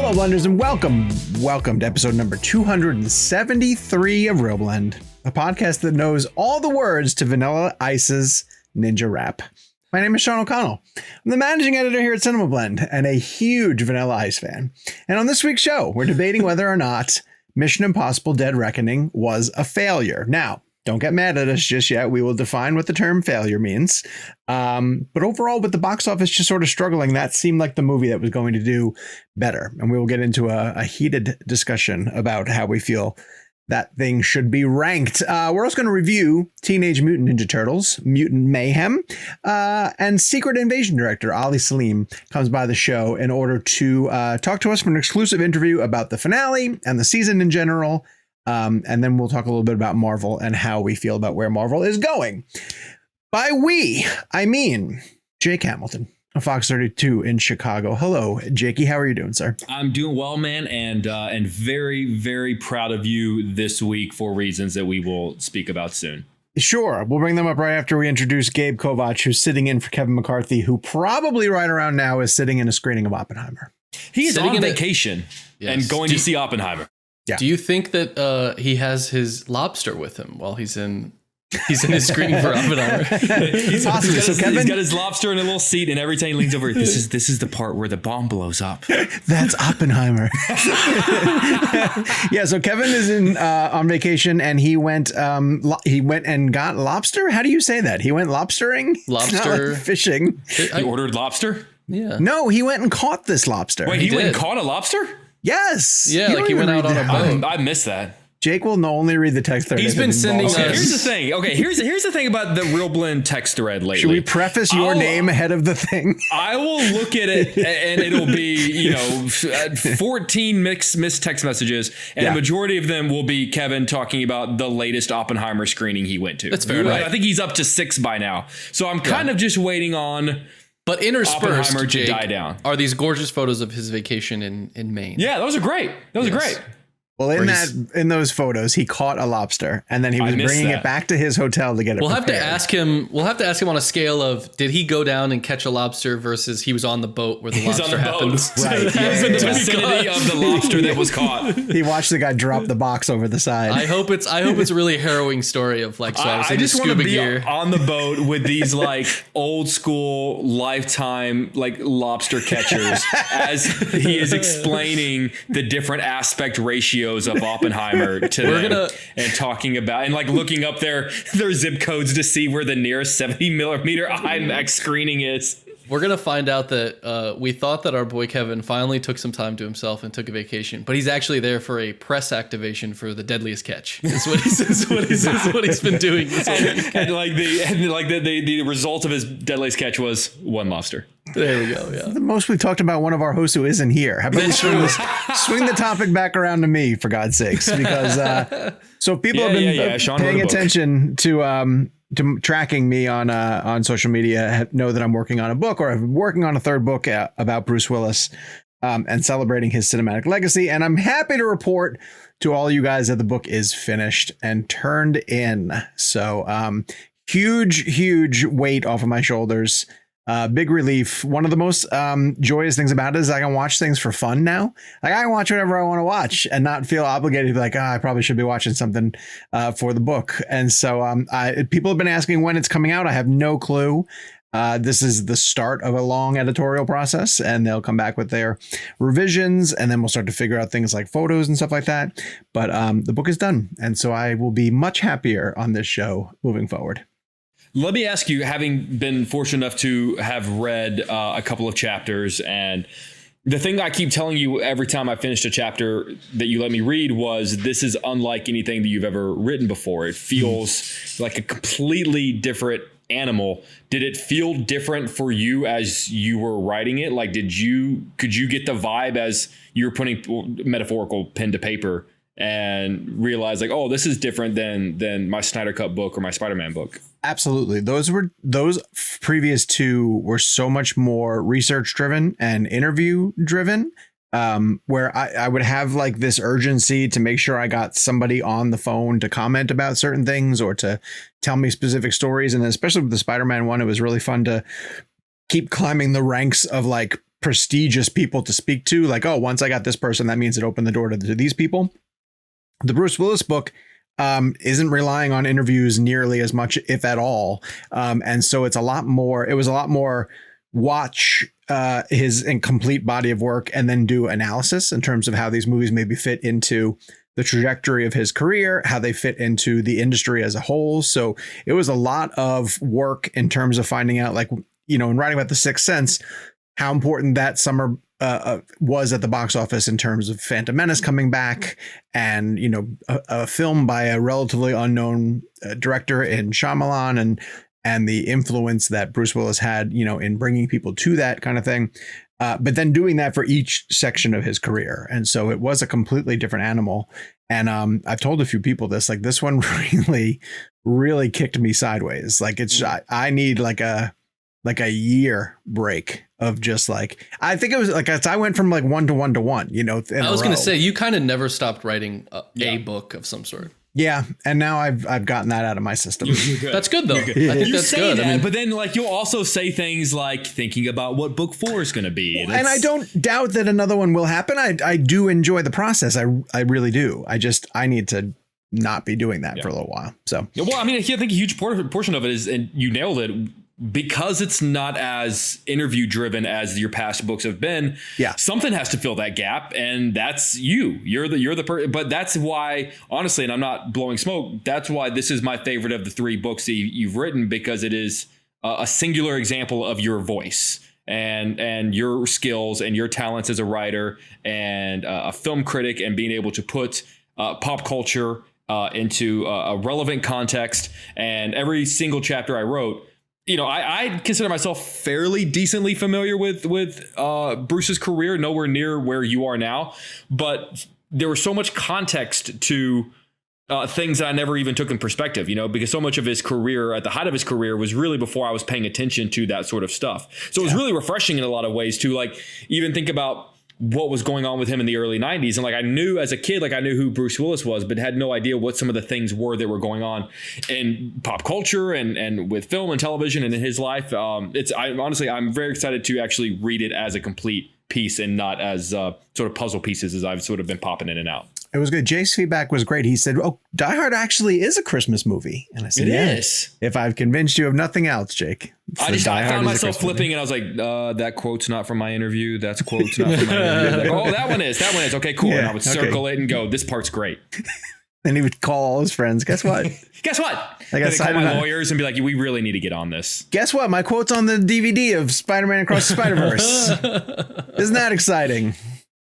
Hello, Blenders, and welcome to episode number 273 of Real Blend, a podcast that knows all the words to Vanilla Ice's Ninja Rap. My name is Sean O'Connell. I'm the managing editor here at Cinema Blend and a huge Vanilla Ice fan. And on this week's show, we're debating whether or not Mission Impossible: Dead Reckoning was a failure. Now, don't get mad at us just yet. We will define what the term failure means. But overall, with the box office just sort of struggling, that seemed like the movie that was going to do better. And we will get into a heated discussion about how we feel that thing should be ranked. We're also going to review Teenage Mutant Ninja Turtles, Mutant Mayhem, and Secret Invasion director Ali Selim comes by the show in order to talk to us for an exclusive interview about the finale and the season in general. And then we'll talk a little bit about Marvel and how we feel about where Marvel is going. By we, I mean Jake Hamilton of Fox 32 in Chicago. Hello, Jakey. How are you doing, sir? I'm doing well, man, and very, very proud of you this week for reasons that we will speak about soon. Sure. We'll bring them up right after we introduce Gabe Kovac, who's sitting in for Kevin McCarthy, who probably right around now is sitting in a screening of Oppenheimer. He is on vacation and going to see Oppenheimer. Yeah. Do you think that he has his lobster with him while he's in his screening for Oppenheimer? He's got his lobster in a little seat, and every time he leans over, this is the part where the bomb blows up. That's Oppenheimer. Yeah, so Kevin is on vacation, and he went and got lobster. How do you say that? He went lobstering? Lobster like fishing. He ordered lobster? Yeah. No, he went and caught this lobster. Wait, he went and caught a lobster? Yes. Yeah, like he went out on a boat. I missed that. Jake will only read the text thread. He's been sending us. Here's the thing. Okay, here's the thing about the Real Blend text thread lately. Should we preface your name ahead of the thing? I will look at it, and it'll be 14 missed text messages, and a majority of them will be Kevin talking about the latest Oppenheimer screening he went to. That's fair. Right? I think he's up to 6 by now, so I'm kind of just waiting on. But interspersed, Oppenheimer Jake, to die down. Are these gorgeous photos of his vacation in Maine? Yeah, those are great. Those are great. Well, in those photos, he caught a lobster, and then he was bringing it back to his hotel to get it. We'll have to ask him on a scale of did he go down and catch a lobster versus he was on the boat where the lobster happened. Right, he was in the vicinity of the lobster that was caught. He watched the guy drop the box over the side. I hope it's a really harrowing story of like. So I just want to be on the boat with these like old school Lifetime like lobster catchers as he is explaining the different aspect ratios of Oppenheimer to them and talking about and like looking up their zip codes to see where the nearest 70mm IMAX screening is. We're going to find out that we thought that our boy Kevin finally took some time to himself and took a vacation, but he's actually there for a press activation for The Deadliest Catch. That's what he's been doing this whole week. And the result of his Deadliest Catch was one lobster. There we go. Yeah. The most we've talked about one of our hosts who isn't here. How about you swing the topic back around to me, for God's sakes? Because so people have been paying attention to tracking me on social media know that I'm working on a book, or I'm working on a third book about Bruce Willis and celebrating his cinematic legacy. And I'm happy to report to all you guys that the book is finished and turned in. So huge weight off of my shoulders. Big relief. One of the most joyous things about it is I can watch things for fun now. Like I can watch whatever I want to watch and not feel obligated to be like, I probably should be watching something for the book. And so people have been asking when it's coming out. I have no clue. This is the start of a long editorial process, and they'll come back with their revisions, and then we'll start to figure out things like photos and stuff like that. But the book is done, and so I will be much happier on this show moving forward. Let me ask you, having been fortunate enough to have read a couple of chapters, and the thing I keep telling you every time I finished a chapter that you let me read was this is unlike anything that you've ever written before. It feels like a completely different animal. Did it feel different for you as you were writing it? Like, could you get the vibe as you were putting metaphorical pen to paper and realize like, oh, this is different than my Snyder Cut book or my Spider-Man book? Absolutely. Those previous two were so much more research driven and interview driven, where I would have like this urgency to make sure I got somebody on the phone to comment about certain things or to tell me specific stories. And especially with the Spider-Man one, it was really fun to keep climbing the ranks of like prestigious people to speak to. Like, oh, once I got this person, that means it opened the door to these people. The Bruce Willis book isn't relying on interviews nearly as much, if at all. And so it was a lot more watch his incomplete body of work and then do analysis in terms of how these movies maybe fit into the trajectory of his career, how they fit into the industry as a whole. So it was a lot of work in terms of finding out, like, you know, in writing about The Sixth Sense, how important that summer was at the box office in terms of Phantom Menace coming back, and, you know, a film by a relatively unknown director in Shyamalan, and the influence that Bruce Willis had, you know, in bringing people to that kind of thing. But then doing that for each section of his career. And so it was a completely different animal. And I've told a few people this, like, this one really, really kicked me sideways. Like, it's, I need like a year break of just like, I think it was like, I went from like 1 to 1 to 1, you know. I was going to say, you kind of never stopped writing a book of some sort. Yeah, and now I've gotten that out of my system. You're good. That's good, though. Good. I think that's good. That, but then, like, you'll also say things like thinking about what book 4 is going to be. And I don't doubt that another one will happen. I do enjoy the process. I really do. I need to not be doing that for a little while. So, well, I mean, I think a huge portion of it is, and you nailed it, because it's not as interview driven as your past books have been. Yeah, something has to fill that gap, and that's you. You're the person. But that's why, honestly, and I'm not blowing smoke, that's why this is my favorite of the 3 books that you've written, because it is a singular example of your voice and your skills and your talents as a writer and a film critic, and being able to put pop culture into a relevant context. And every single chapter I wrote, you know, I consider myself fairly decently familiar with Bruce's career, nowhere near where you are now. But there was so much context to things that I never even took in perspective, you know, because so much of his career, at the height of his career, was really before I was paying attention to that sort of stuff. So it was really refreshing in a lot of ways to, like, even think about what was going on with him in the early 90s. And like, I knew as a kid, like, I knew who Bruce Willis was, but had no idea what some of the things were that were going on in pop culture and with film and television and in his life. Honestly, I'm very excited to actually read it as a complete piece and not as sort of puzzle pieces as I've sort of been popping in and out. It was good. Jay's feedback was great. He said, "Oh, Die Hard actually is a Christmas movie." And I said, "It is. If I've convinced you of nothing else, Jake." I found myself flipping, and I was like, that quote's not from my interview. That's quote's not from my interview. Like, oh, that one is. Okay, cool. Yeah, and I would circle it and go, this part's great. And he would call all his friends. Guess what? Guess what? I got call my lawyers and be like, we really need to get on this. Guess what? My quote's on the DVD of Spider-Man Across the Spider-Verse. Isn't that exciting?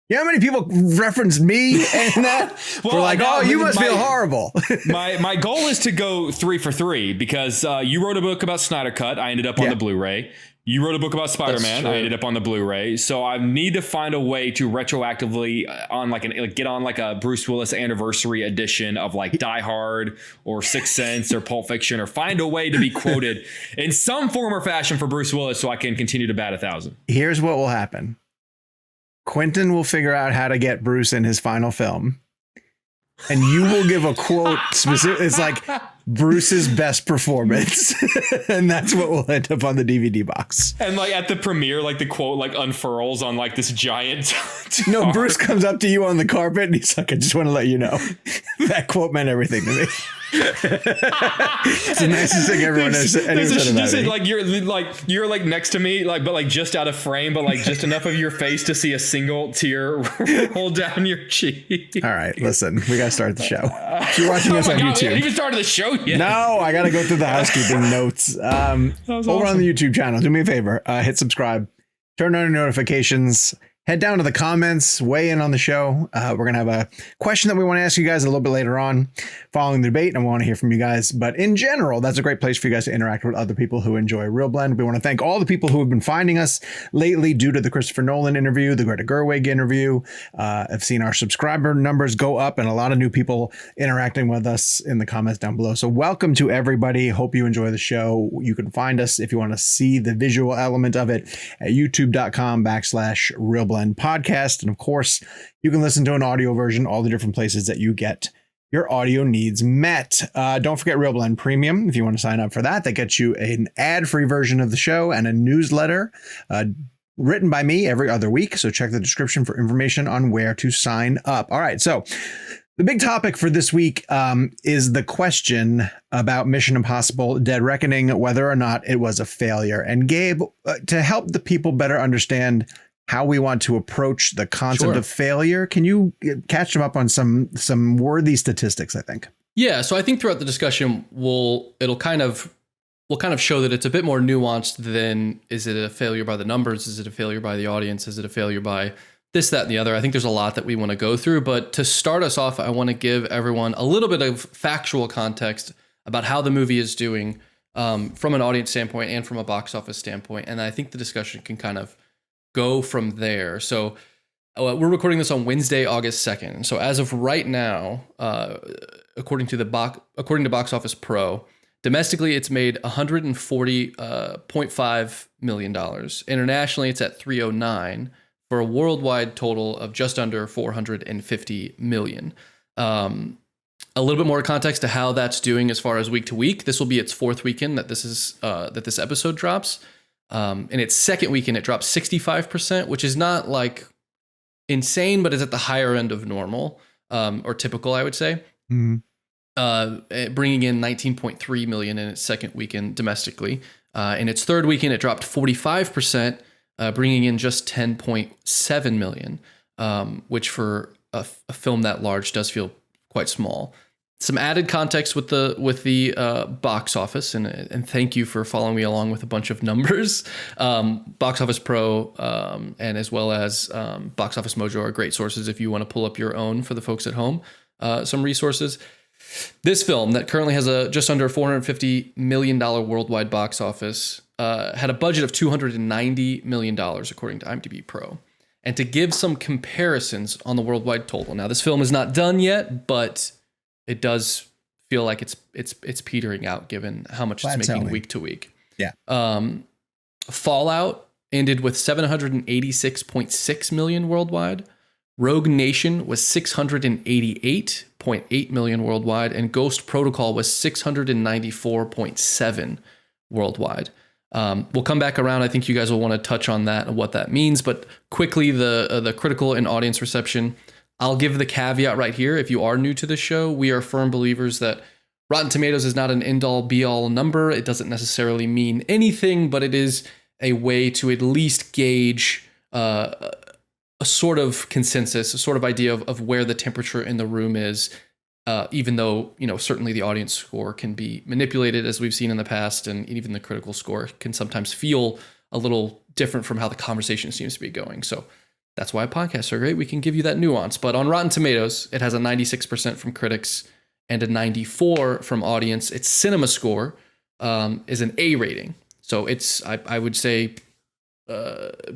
You know how many people referenced me in that? Well, we're like, oh, you must feel horrible. my goal is to go 3 for 3, because you wrote a book about Snyder Cut. I ended up on the Blu-ray. You wrote a book about Spider-Man. I ended up on the Blu-ray. So I need to find a way to retroactively get on like a Bruce Willis anniversary edition of like Die Hard or Sixth Sense or Pulp Fiction, or find a way to be quoted in some form or fashion for Bruce Willis so I can continue to bat 1,000. Here's what will happen. Quentin will figure out how to get Bruce in his final film, and you will give a quote specific. It's like Bruce's best performance, and that's what will end up on the DVD box. And like at the premiere, like the quote like unfurls on like this giant. No, Bruce comes up to you on the carpet and he's like, "I just want to let you know that quote meant everything to me." It's the nicest thing everyone has said about me. Like you're like next to me, like, but like just out of frame, but like just enough of your face to see a single tear roll down your cheek. All right, listen, we gotta start the show. If you're watching us on YouTube, we haven't even started the show yet. No, I gotta go through the housekeeping notes. Over on the YouTube channel, do me a favor, hit subscribe, turn on your notifications. Head down to the comments, weigh in on the show. We're going to have a question that we want to ask you guys a little bit later on following the debate, and we want to hear from you guys. But in general, that's a great place for you guys to interact with other people who enjoy Real Blend. We want to thank all the people who have been finding us lately due to the Christopher Nolan interview, the Greta Gerwig interview. I've seen our subscriber numbers go up and a lot of new people interacting with us in the comments down below. So welcome to everybody. Hope you enjoy the show. You can find us if you want to see the visual element of it at youtube.com/realblend podcast. And of course, you can listen to an audio version, all the different places that you get your audio needs met. Don't forget Real Blend Premium. If you want to sign up for that, that gets you an ad-free version of the show and a newsletter written by me every other week. So check the description for information on where to sign up. All right. So the big topic for this week is the question about Mission Impossible Dead Reckoning, whether or not it was a failure. And Gabe, to help the people better understand how we want to approach the concept of failure, can you catch them up on some worthy statistics, I think? Yeah. So I think throughout the discussion, we'll kind of show that it's a bit more nuanced than, is it a failure by the numbers? Is it a failure by the audience? Is it a failure by this, that, and the other? I think there's a lot that we want to go through, but to start us off, I want to give everyone a little bit of factual context about how the movie is doing from an audience standpoint and from a box office standpoint. And I think the discussion can kind of go from there. So we're recording this on Wednesday, August 2nd. So as of right now, according to Box Office Pro, domestically, it's made $140.5 million. Internationally, it's at 309 for a worldwide total of just under 450 million. A little bit more context to how that's doing as far as week to week. This will be its fourth weekend that this episode drops. In its second weekend, it dropped 65%, which is not like insane, but is at the higher end of normal or typical, I would say. Mm-hmm. Bringing in 19.3 million in its second weekend domestically. In its third weekend, it dropped 45%, bringing in just 10.7 million, which for a film that large does feel quite small. Some added context with the box office, and thank you for following me along with a bunch of numbers. Box Office Pro and as well as Box Office Mojo are great sources if you want to pull up your own for the folks at home. Some resources. This film that currently has a just under $450 million worldwide box office had a budget of $290 million, according to IMDb Pro. And to give some comparisons on the worldwide total. Now, this film is not done yet, but it does feel like it's petering out given how much it's making week to week. Yeah. Fallout ended with 786.6 million worldwide. Rogue Nation was 688.8 million worldwide, and Ghost Protocol was 694.7 worldwide. We'll come back around. I think you guys will want to touch on that and what that means, but quickly the critical and audience reception. I'll give the caveat right here. If you are new to the show, we are firm believers that Rotten Tomatoes is not an end-all be-all number. It doesn't necessarily mean anything, but it is a way to at least gauge a sort of consensus, a sort of idea of where the temperature in the room is, even though, certainly the audience score can be manipulated as we've seen in the past, and even the critical score can sometimes feel a little different from how the conversation seems to be going. So that's why podcasts are great. We can give you that nuance. But on Rotten Tomatoes, it has a 96% from critics and a 94% from audience. Its cinema score is an A rating. So it's, I would say,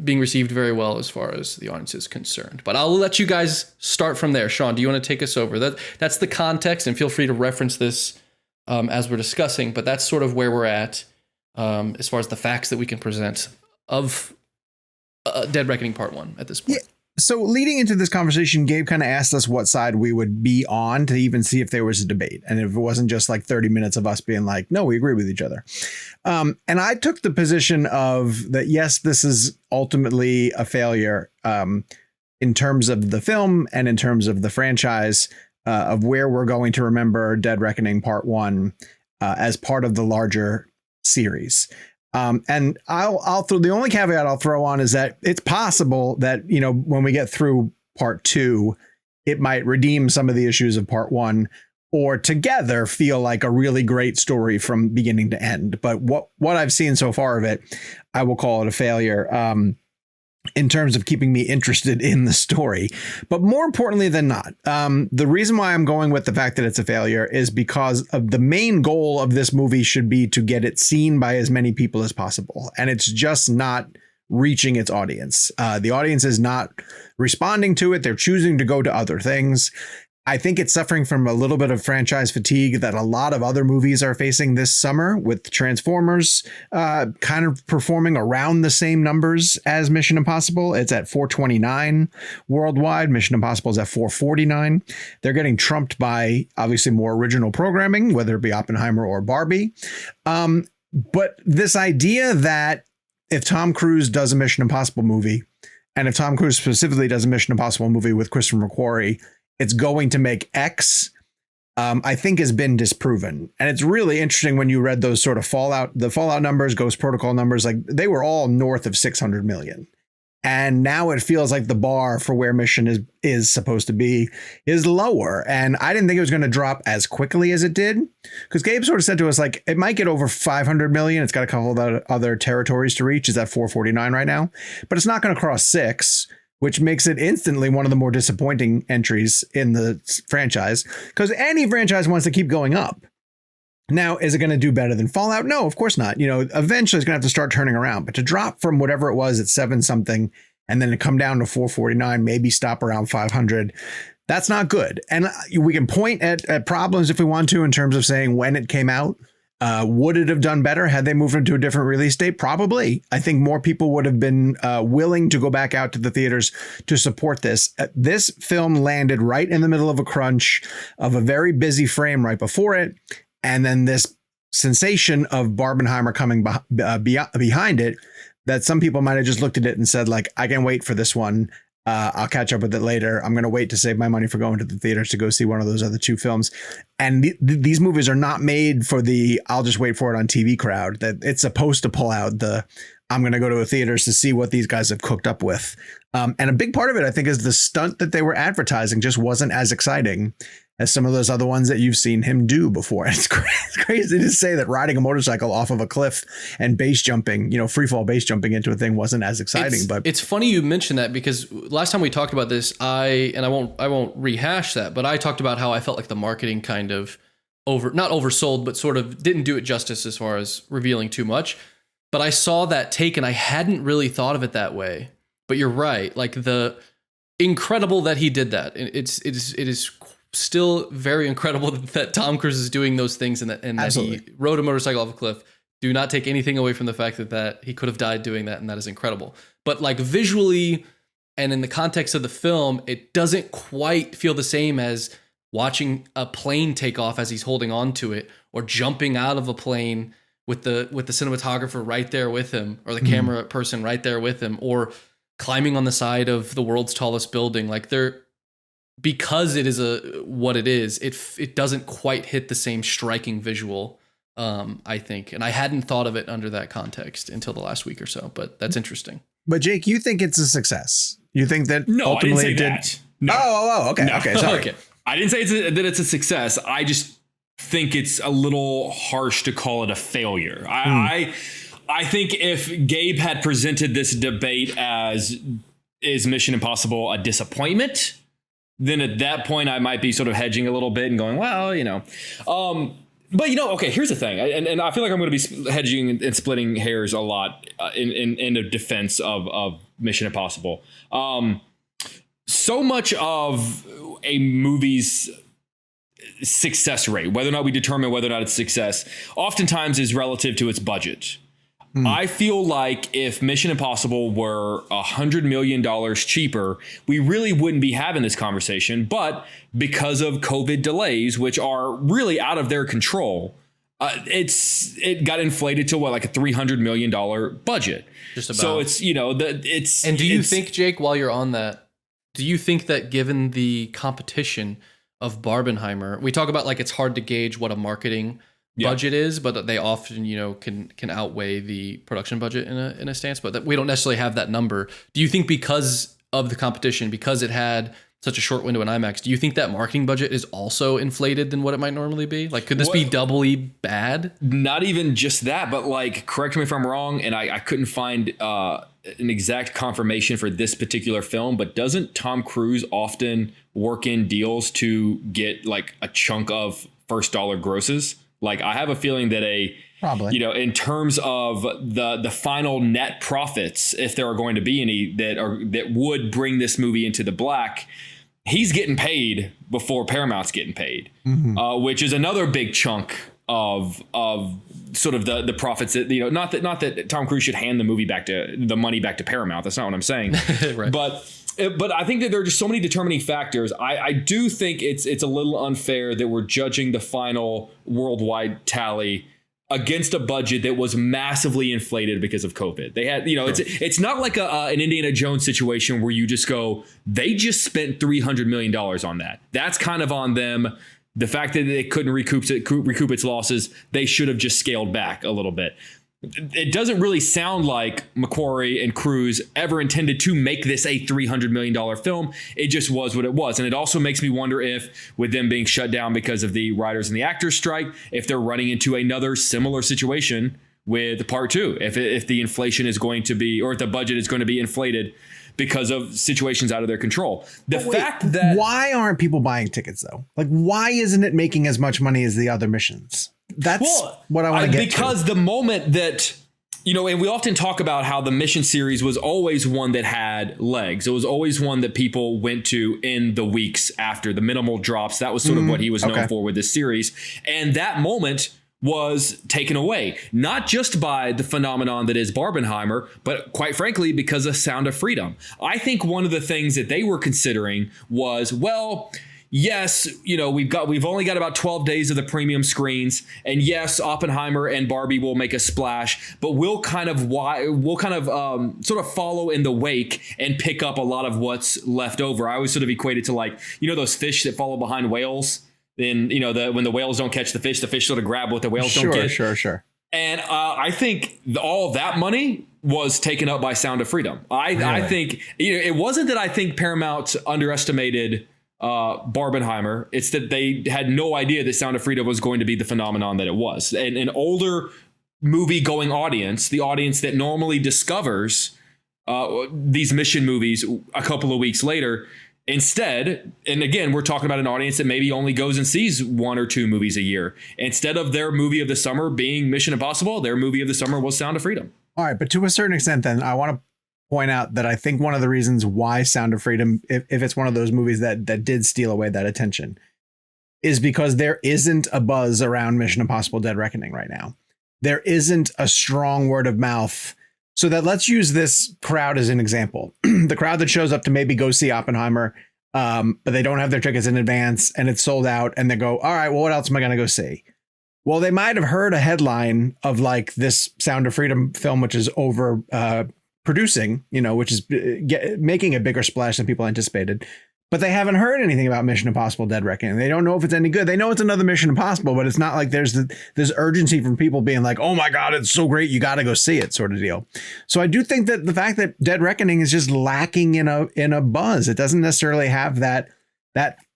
being received very well as far as the audience is concerned. But I'll let you guys start from there. Sean, do you want to take us over? That's the context, and feel free to reference this as we're discussing. But that's sort of where we're at as far as the facts that we can present of Dead Reckoning Part 1 at this point. Yeah. So leading into this conversation, Gabe kind of asked us what side we would be on to even see if there was a debate. And if it wasn't just like 30 minutes of us being like, no, we agree with each other. And I took the position of that, yes, this is ultimately a failure in terms of the film and in terms of the franchise of where we're going to remember Dead Reckoning Part 1 as part of the larger series. And I'll throw the only caveat I'll throw on is that it's possible that, when we get through part 2, it might redeem some of the issues of part 1 or together feel like a really great story from beginning to end. But what I've seen so far of it, I will call it a failure in terms of keeping me interested in the story. But more importantly than not, the reason why I'm going with the fact that it's a failure is because of the main goal of this movie should be to get it seen by as many people as possible. And it's just not reaching its audience. The audience is not responding to it. They're choosing to go to other things. I think it's suffering from a little bit of franchise fatigue that a lot of other movies are facing this summer, with Transformers kind of performing around the same numbers as Mission Impossible. It's at 429 worldwide. Mission Impossible is at 449. They're getting trumped by obviously more original programming, whether it be Oppenheimer or Barbie. But this idea that if Tom Cruise does a Mission Impossible movie, and if Tom Cruise specifically does a Mission Impossible movie with Christopher McQuarrie, it's going to make X, I think has been disproven. And it's really interesting when you read those sort of the Fallout numbers, Ghost Protocol numbers, like they were all north of 600 million. And now it feels like the bar for where Mission is supposed to be is lower. And I didn't think it was going to drop as quickly as it did, because Gabe sort of said to us, like, it might get over 500 million. It's got a couple of other territories to reach. Is at 449 right now, but it's not going to cross 6, which makes it instantly one of the more disappointing entries in the franchise, because any franchise wants to keep going up. Now, is it going to do better than Fallout? No, of course not. You know, eventually it's going to have to start turning around, but to drop from whatever it was at 7 something and then to come down to 449, maybe stop around 500, that's not good. And we can point at problems if we want to in terms of saying when it came out. Would it have done better had they moved into a different release date? Probably. I think more people would have been willing to go back out to the theaters to support this. This film landed right in the middle of a crunch of a very busy frame right before it. And then this sensation of Barbenheimer coming behind it, that some people might have just looked at it and said, like, I can wait for this one. I'll catch up with it later. I'm going to wait to save my money for going to the theaters to go see one of those other 2 films. And these movies are not made for the I'll just wait for it on TV crowd. That it's supposed to pull out the I'm going to go to a theaters to see what these guys have cooked up with. And a big part of it, I think, is the stunt that they were advertising just wasn't as exciting as some of those other ones that you've seen him do before. It's crazy to say that riding a motorcycle off of a cliff and base jumping, you know, free fall base jumping into a thing wasn't as exciting. But it's funny you mentioned that, because last time we talked about this, I won't rehash that, but I talked about how I felt like the marketing kind of not oversold, but sort of didn't do it justice as far as revealing too much. But I saw that take and I hadn't really thought of it that way. But you're right. Like, the incredible that he did that. It is still very incredible that Tom Cruise is doing those things and that he rode a motorcycle off a cliff. Do not take anything away from the fact that he could have died doing that, and that is incredible. But like, visually and in the context of the film, it doesn't quite feel the same as watching a plane take off as he's holding on to it, or jumping out of a plane with the cinematographer right there with him, or the camera person right there with him, or climbing on the side of the world's tallest building. Like, because it is what it is, it doesn't quite hit the same striking visual, I think. And I hadn't thought of it under that context until the last week or so, but that's interesting. But Jake, you think it's a success? You think that ultimately I didn't say that. No. Oh, okay. No. Okay, sorry. Okay. I didn't say that it's a success. I just think it's a little harsh to call it a failure. I think if Gabe had presented this debate as, is Mission Impossible a disappointment, then at that point I might be sort of hedging a little bit and going, well, you know. But, you know, okay, here's the thing. And I feel like I'm going to be hedging and splitting hairs a lot in the defense of Mission Impossible. So much of a movie's success rate, whether or not we determine whether or not it's success, oftentimes is relative to its budget. I feel like if Mission Impossible were $100 million cheaper, we really wouldn't be having this conversation. But because of COVID delays, which are really out of their control, it got inflated to like a $300 million budget. Just about. So it's, you know, it's. And do you think, Jake, while you're on that, do you think that given the competition of Barbenheimer, we talk about like it's hard to gauge what a marketing budget is, but they often, you know, can outweigh the production budget in a stance, but that we don't necessarily have that number. Do you think because of the competition, because it had such a short window in IMAX, do you think that marketing budget is also inflated than what it might normally be? Like, could this be doubly bad? Not even just that, but like, correct me if I'm wrong, and I couldn't find an exact confirmation for this particular film, but doesn't Tom Cruise often work in deals to get like a chunk of first dollar grosses? Like, I have a feeling that probably, you know, in terms of the final net profits, if there are going to be any that would bring this movie into the black, he's getting paid before Paramount's getting paid, which is another big chunk of sort of the profits that, you know, not that Tom Cruise should hand the money back to Paramount. That's not what I'm saying. Right. But I think that there are just so many determining factors. I do think it's a little unfair that we're judging the final worldwide tally against a budget that was massively inflated because of COVID. They had, it's not like an Indiana Jones situation where you just go, they just spent $300 million on that. That's kind of on them. The fact that they couldn't recoup its losses, they should have just scaled back a little bit. It doesn't really sound like McQuarrie and Cruise ever intended to make this a $300 million film. It just was what it was. And it also makes me wonder if, with them being shut down because of the writers and the actors strike, if they're running into another similar situation with part 2, if the inflation is going to be, or if the budget is going to be inflated because of situations out of their control. Why aren't people buying tickets though? Like, why isn't it making as much money as the other missions? That's what I want to get because to. The moment that, and we often talk about how the mission series was always one that had legs. It was always one that people went to in the weeks after the minimal drops. That was sort of what he was known for with this series. And that moment was taken away, not just by the phenomenon that is Barbenheimer, but quite frankly, because of Sound of Freedom. I think one of the things that they were considering was, well, yes, we've only got about 12 days of the premium screens, and yes, Oppenheimer and Barbie will make a splash, but we'll kind of sort of follow in the wake and pick up a lot of what's left over. I always sort of equate it to like, those fish that follow behind whales. Then, when the whales don't catch the fish sort of grab what the whales don't get. Sure. And I think all that money was taken up by Sound of Freedom. I think it wasn't that I think Paramount underestimated Barbenheimer. It's that they had no idea that Sound of Freedom was going to be the phenomenon that it was. And an older movie going audience, the audience that normally discovers these mission movies a couple of weeks later, instead, and again, we're talking about an audience that maybe only goes and sees 1 or 2 movies a year. Instead of their movie of the summer being Mission Impossible, their movie of the summer was Sound of Freedom. All right, but to a certain extent, then I want to point out that I think one of the reasons why Sound of Freedom, if it's one of those movies that did steal away that attention, is because there isn't a buzz around Mission Impossible: Dead Reckoning right now. There isn't a strong word of mouth. So that let's use this crowd as an example. The crowd that shows up to maybe go see Oppenheimer, but they don't have their tickets in advance and it's sold out, and they go, all right, well, what else am I going to go see? Well, they might have heard a headline of like this Sound of Freedom film, which is over producing, which is making a bigger splash than people anticipated. But they haven't heard anything about Mission Impossible: Dead Reckoning. They don't know if it's any good. They know it's another Mission Impossible, but it's not like there's this urgency from people being like, oh my God, it's so great, you got to go see it, sort of deal. So I do think that the fact that Dead Reckoning is just lacking in a buzz. It doesn't necessarily have that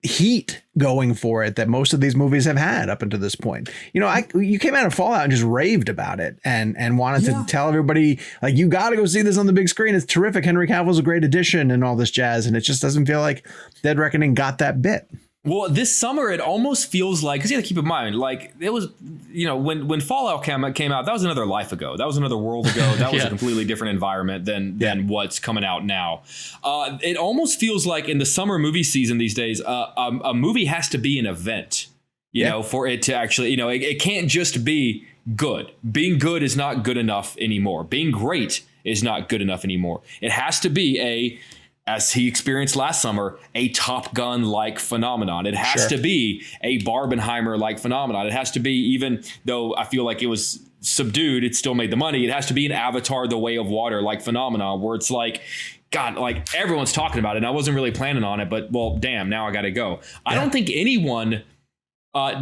heat going for it that most of these movies have had up until this point. You came out of Fallout and just raved about it and wanted to tell everybody, like, you got to go see this on the big screen. It's terrific. Henry Cavill's a great addition and all this jazz. And it just doesn't feel like Dead Reckoning got that bit. Well, this summer, it almost feels like, because you have to keep in mind, like, it was, when Fallout came out, that was another life ago. That was another world ago. That was a completely different environment than what's coming out now. It almost feels like in the summer movie season these days, a movie has to be an event, for it to actually, it can't just be good. Being good is not good enough anymore. Being great is not good enough anymore. It has to be as he experienced last summer, a Top Gun-like phenomenon. It has to be a Barbenheimer-like phenomenon. It has to be, even though I feel like it was subdued, it still made the money. It has to be an Avatar: The Way of Water-like phenomenon where it's like, God, like everyone's talking about it. And I wasn't really planning on it, but well, damn, now I got to go. I don't think anyone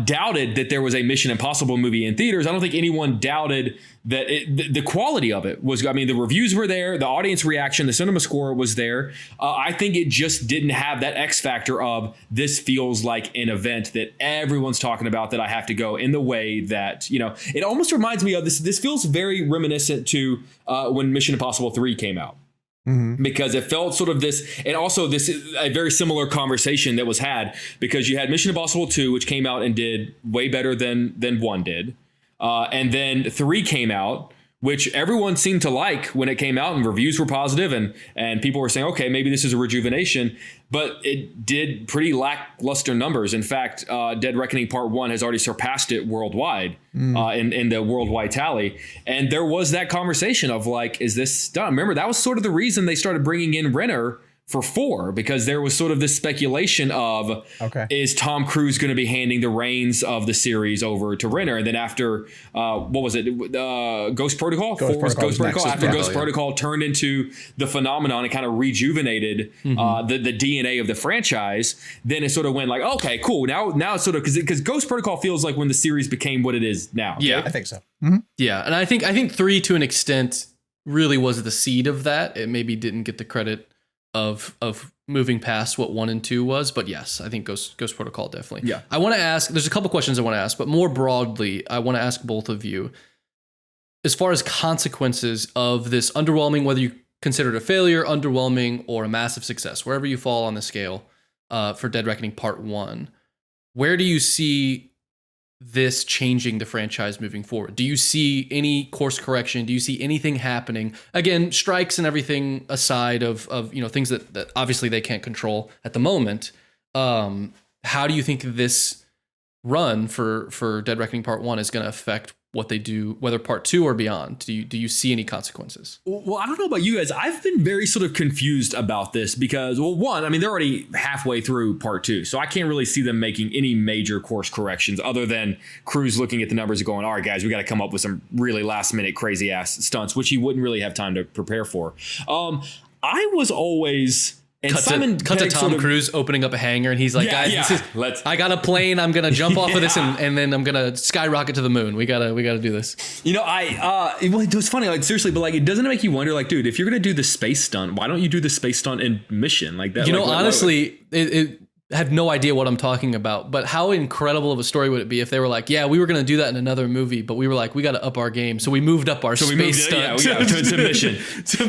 doubted that there was a Mission Impossible movie in theaters. I don't think anyone doubted that the quality of it was, I mean, the reviews were there, the audience reaction, the cinema score was there. I think it just didn't have that X factor of this feels like an event that everyone's talking about that I have to go, in the way that, it almost reminds me of this. This feels very reminiscent to when Mission Impossible 3 came out. Mm-hmm. Because it felt sort of this, and also this is a very similar conversation that was had, because you had Mission Impossible 2, which came out and did way better than 1 did. And then 3 came out, which everyone seemed to like when it came out, and reviews were positive, and people were saying, okay, maybe this is a rejuvenation, but it did pretty lackluster numbers. In fact, Dead Reckoning Part 1 has already surpassed it worldwide in the worldwide tally. And there was that conversation of like, is this done? Remember, that was sort of the reason they started bringing in Renner for 4, because there was sort of this speculation of, is Tom Cruise going to be handing the reins of the series over to Renner? And then after, what was it? Ghost Protocol? Ghost Protocol. After Ghost Protocol turned into the phenomenon and kind of rejuvenated the DNA of the franchise, then it sort of went like, okay, cool. Now it's sort of, because Ghost Protocol feels like when the series became what it is now. Yeah, I think so. Yeah, and I think 3 to an extent really was the seed of that. It maybe didn't get the credit of moving past what 1 and 2 was, but yes, I think Ghost Protocol definitely. Yeah. I want to ask, there's a couple questions I want to ask, but more broadly, I want to ask both of you, as far as consequences of this underwhelming, whether you consider it a failure, underwhelming, or a massive success, wherever you fall on the scale, for Dead Reckoning Part 1, where do you see this changing the franchise moving forward? Do you see any course correction? Do you see anything happening? Again, strikes and everything aside of things that obviously they can't control at the moment. How do you think this run for Dead Reckoning Part 1 is going to affect what they do, whether Part 2 or beyond? Do you see any consequences? Well, I don't know about you guys. I've been very sort of confused about this because, well, one, I mean, they're already halfway through Part 2, so I can't really see them making any major course corrections other than Cruise looking at the numbers and going, all right, guys, we got to come up with some really last minute crazy ass stunts, which he wouldn't really have time to prepare for. I was always... And cut to Tom Cruise opening up a hangar, and he's like, guys, I got a plane. I'm gonna jump off of this, and then I'm gonna skyrocket to the moon. We gotta do this. It was funny, like seriously, but like, it doesn't make you wonder, like, dude, if you're gonna do the space stunt, why don't you do the space stunt in Mission like that? Honestly, it have no idea what I'm talking about, but how incredible of a story would it be if they were like, yeah, we were going to do that in another movie, but we were like, we got to up our game. So we moved up our space stunt to Mission.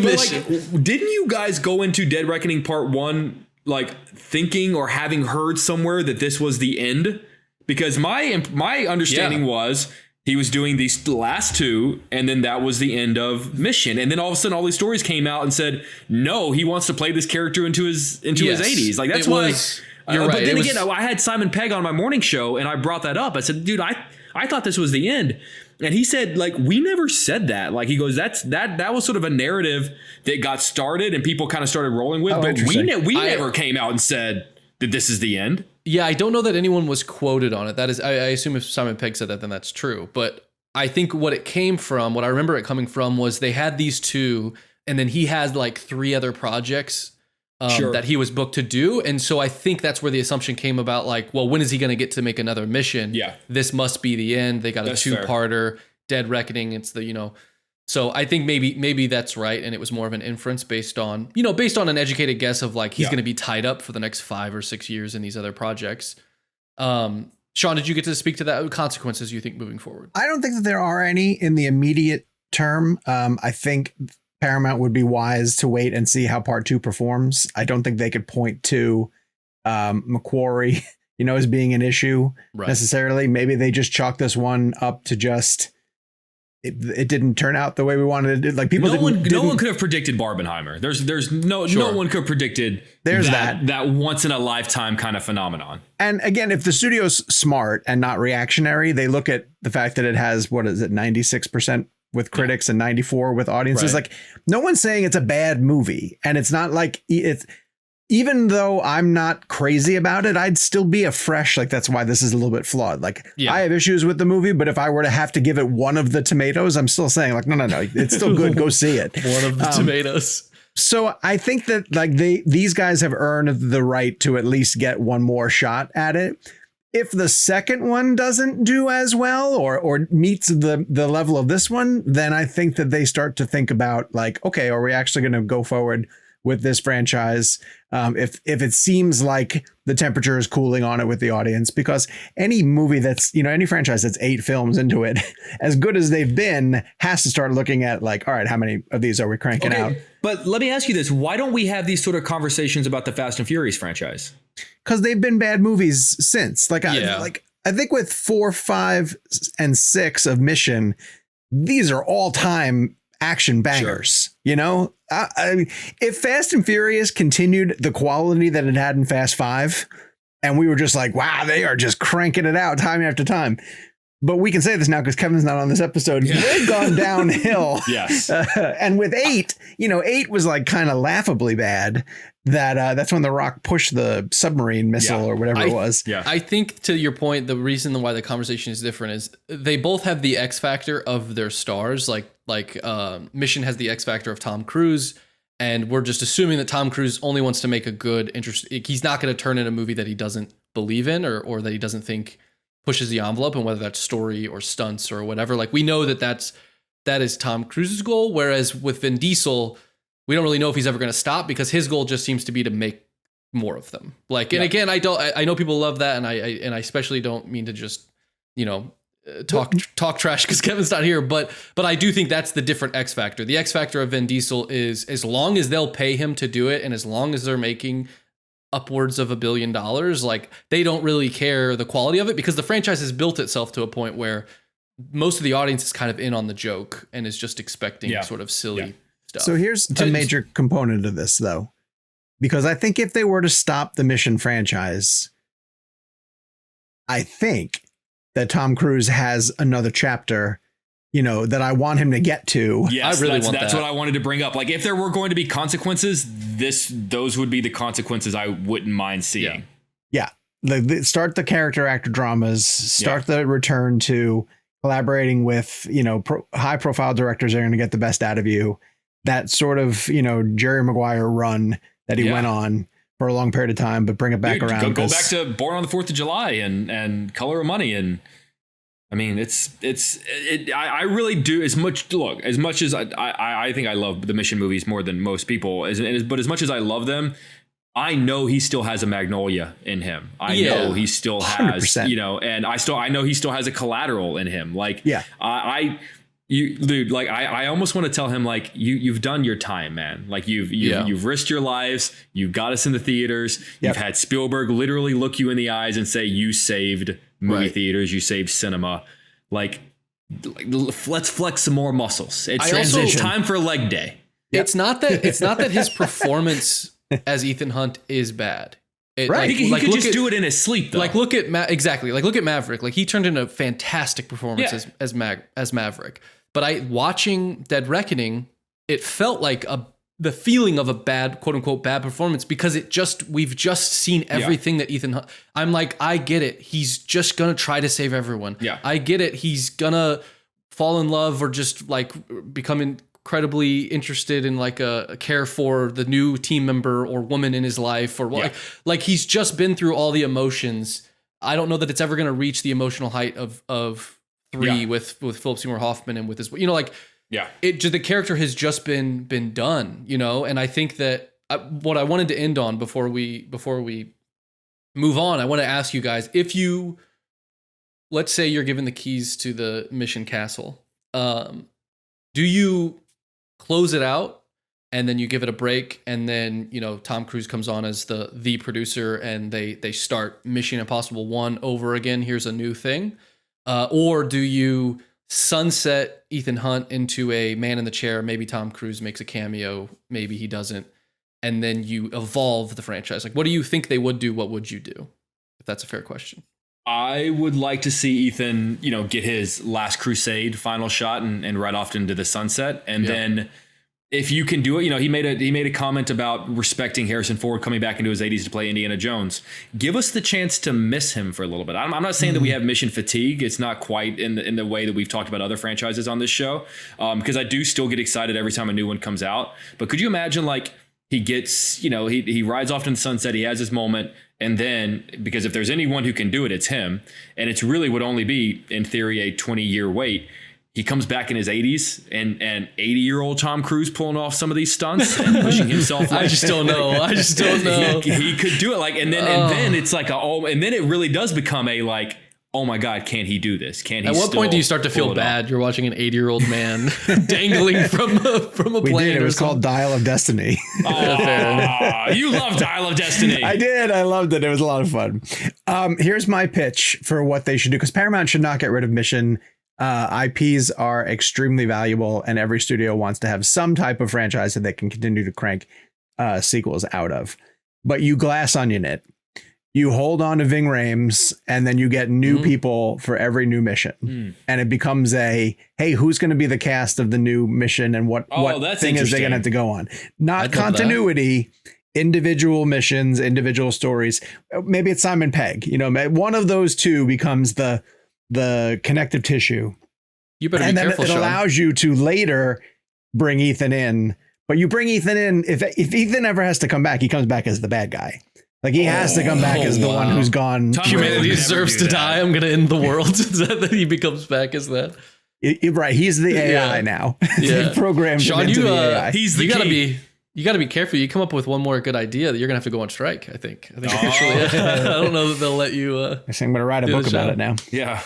Like, didn't you guys go into Dead Reckoning Part 1 like thinking or having heard somewhere that this was the end? Because my understanding was he was doing these last 2, and then that was the end of Mission. And then all of a sudden, all these stories came out and said, no, he wants to play this character into his 80s. Like, that's why... You're right. But then again, I had Simon Pegg on my morning show, and I brought that up. I said, dude, I thought this was the end. And he said, like, we never said that. Like, he goes, that was sort of a narrative that got started and people kind of started rolling with. But we never came out and said that this is the end. Yeah, I don't know that anyone was quoted on it. That is, I assume if Simon Pegg said that, then that's true. But I think what I remember it coming from was they had these 2, and then he had like 3 other projects that he was booked to do. And so I think that's where the assumption came about, like, well, when is he going to get to make another mission? Yeah. This must be the end. They got a 2-parter, Dead Reckoning. It's the, so I think maybe that's right. And it was more of an inference based on an educated guess of like, he's going to be tied up for the next 5 or 6 years in these other projects. Sean, did you get to speak to that consequences you think moving forward? I don't think that there are any in the immediate term. I think Paramount would be wise to wait and see how Part 2 performs. I don't think they could point to Macquarie, as being an issue necessarily. Maybe they just chalk this one up to just it didn't turn out the way we wanted it. Like no one could have predicted Barbenheimer. No one could have predicted that once in a lifetime kind of phenomenon. And again, if the studio's smart and not reactionary, they look at the fact that it has 96% with critics and 94 with audiences. Like, no one's saying it's a bad movie, and it's not like it's, even though I'm not crazy about it, I'd still be like, that's why this is a little bit flawed. Like, I have issues with the movie, but if I were to have to give it one of the tomatoes, I'm still saying like, no, it's still good. Go see it. One of the tomatoes. So I think that like these guys have earned the right to at least get one more shot at it. If the second one doesn't do as well or meets the level of this one, then I think that they start to think about like, okay, are we actually going to go forward with this franchise? If it seems like the temperature is cooling on it with the audience, because any movie that's, any franchise that's 8 films into it, as good as they've been, has to start looking at like, all right, how many of these are we cranking out? But let me ask you this. Why don't we have these sort of conversations about the Fast and Furious franchise? Because they've been bad movies since. I think with 4, 5, and 6 of Mission, these are all time action bangers. Sure. If Fast and Furious continued the quality that it had in Fast 5, and we were just like, wow, they are just cranking it out time after time, but we can say this now because Kevin's not on this episode. They've gone downhill. Yes. And with 8, 8 was like kind of laughably bad. That's when The Rock pushed the submarine missile or whatever it was. Yeah. I think to your point, the reason why the conversation is different is they both have the X factor of their stars. Like Mission has the X factor of Tom Cruise. And we're just assuming that Tom Cruise only wants to make a good, he's not going to turn in a movie that he doesn't believe in or that he doesn't think pushes the envelope, and whether that's story or stunts or whatever. Like we know that is Tom Cruise's goal. Whereas with Vin Diesel, we don't really know if he's ever going to stop because his goal just seems to be to make more of them. Like, and again, I know people love that. And I especially don't mean to just, talk trash because Kevin's not here, but I do think that's the different X factor. The X factor of Vin Diesel is as long as they'll pay him to do it, and as long as they're making upwards of $1 billion, like they don't really care the quality of it because the franchise has built itself to a point where most of the audience is kind of in on the joke and is just expecting sort of silly stuff. So here's a major component of this though, because I think if they were to stop the Mission franchise, I think that Tom Cruise has another chapter, that I want him to get to. Yes, I really want that's that. what I wanted to bring up. Like if there were going to be consequences, those would be the consequences I wouldn't mind seeing. Yeah. Start the character actor dramas, start the return to collaborating with, high profile directors that are going to get the best out of you. That sort of, Jerry Maguire run that he went on for a long period of time, but bring it back around. Go back to Born on the 4th of July and Color of Money. And I mean, I really do as much as I think I love the Mission movies more than most people, but as much as I love them, I know he still has a Magnolia in him. I know he still has, 100%. And I know he still has a Collateral in him. Like, I almost want to tell him, like, you've done your time, man. Like you've risked your lives. You got us in the theaters. You've had Spielberg literally look you in the eyes and say, you saved movie theaters. You saved cinema. Like, let's flex some more muscles. It's time for leg day. Yep. It's not that his performance as Ethan Hunt is bad. He could just do it in his sleep, though. Like look at Maverick. Like he turned in a fantastic performance as Maverick. But watching Dead Reckoning, it felt like the feeling of a bad, quote unquote, bad performance because we've just seen everything that Ethan Hunt. I'm like, I get it. He's just gonna try to save everyone. Yeah, I get it. He's gonna fall in love or just like become incredibly interested in like a care for the new team member or woman in his life or like he's just been through all the emotions. I don't know that it's ever gonna reach the emotional height of 3 with Philip Seymour Hoffman and with his, the character has just been done, and I think that what I wanted to end on before we move on, I want to ask you guys, if you, let's say you're given the keys to the Mission Castle, do you close it out and then you give it a break and then, Tom Cruise comes on as the producer and they start Mission Impossible 1 over again, here's a new thing? Or do you sunset Ethan Hunt into a man in the chair? Maybe Tom Cruise makes a cameo, maybe he doesn't. And then you evolve the franchise. Like, what do you think they would do? What would you do? If that's a fair question. I would like to see Ethan, get his last crusade final shot and ride off into the sunset. And then if you can do it, he made a comment about respecting Harrison Ford coming back into his 80s to play Indiana Jones. Give us the chance to miss him for a little bit. I'm not saying that we have mission fatigue. It's not quite in the way that we've talked about other franchises on this show, because I do still get excited every time a new one comes out. But could you imagine, like, he gets, he rides off in the sunset, he has his moment, and then, because if there's anyone who can do it, it's him. And it's really would only be, in theory, a 20-year wait. He comes back in his 80s and 80-year-old Tom Cruise pulling off some of these stunts and pushing himself. I just don't know. He could do it. Like, and then it's like, and then it really does become a, like, oh my God, can he do this? Can he? At what point do you start to feel bad? You're watching an 80-year-old man dangling from a plane. It was called Dial of Destiny. You love Dial of Destiny. I did. I loved it. It was a lot of fun. Here's my pitch for what they should do, because Paramount should not get rid of Mission. IPs are extremely valuable, and every studio wants to have some type of franchise that they can continue to crank sequels out of. But you glass onion it. you hold on to Ving Rhames, and then you get new people for every new mission. And it becomes hey, who's going to be the cast of the new mission, and what thing is they going to have to go on? Not continuity, individual missions, individual stories. Maybe it's Simon Pegg. One of those two becomes the connective tissue. You better be careful, Sean. It allows you to later bring Ethan in. But you bring Ethan in, if Ethan ever has to come back, he comes back as the bad guy. Like he has to come back as the one who's gone. Humanity deserves to die. I'm going to end the world. Is that he becomes back as that? Right. He's the AI now. Yeah. Programmed Sean, into the AI. You got to be careful. You come up with one more good idea that you're going to have to go on strike, I think. Actually, I don't know that they'll let you. I think I'm going to write a book about it now. Yeah.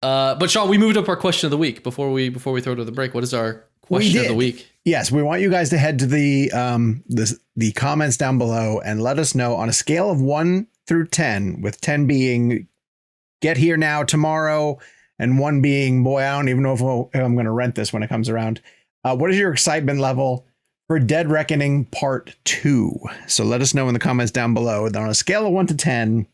But Sean, we moved up our question of the week before we throw to the break. What is our question of the week? Yes, we want you guys to head to the comments down below and let us know on a scale of 1 through 10, with 10 being get here now tomorrow, and 1 being, boy, I don't even know if I'm going to rent this when it comes around. What is your excitement level for Dead Reckoning Part 2? So let us know in the comments down below. On a scale of 1 to 10,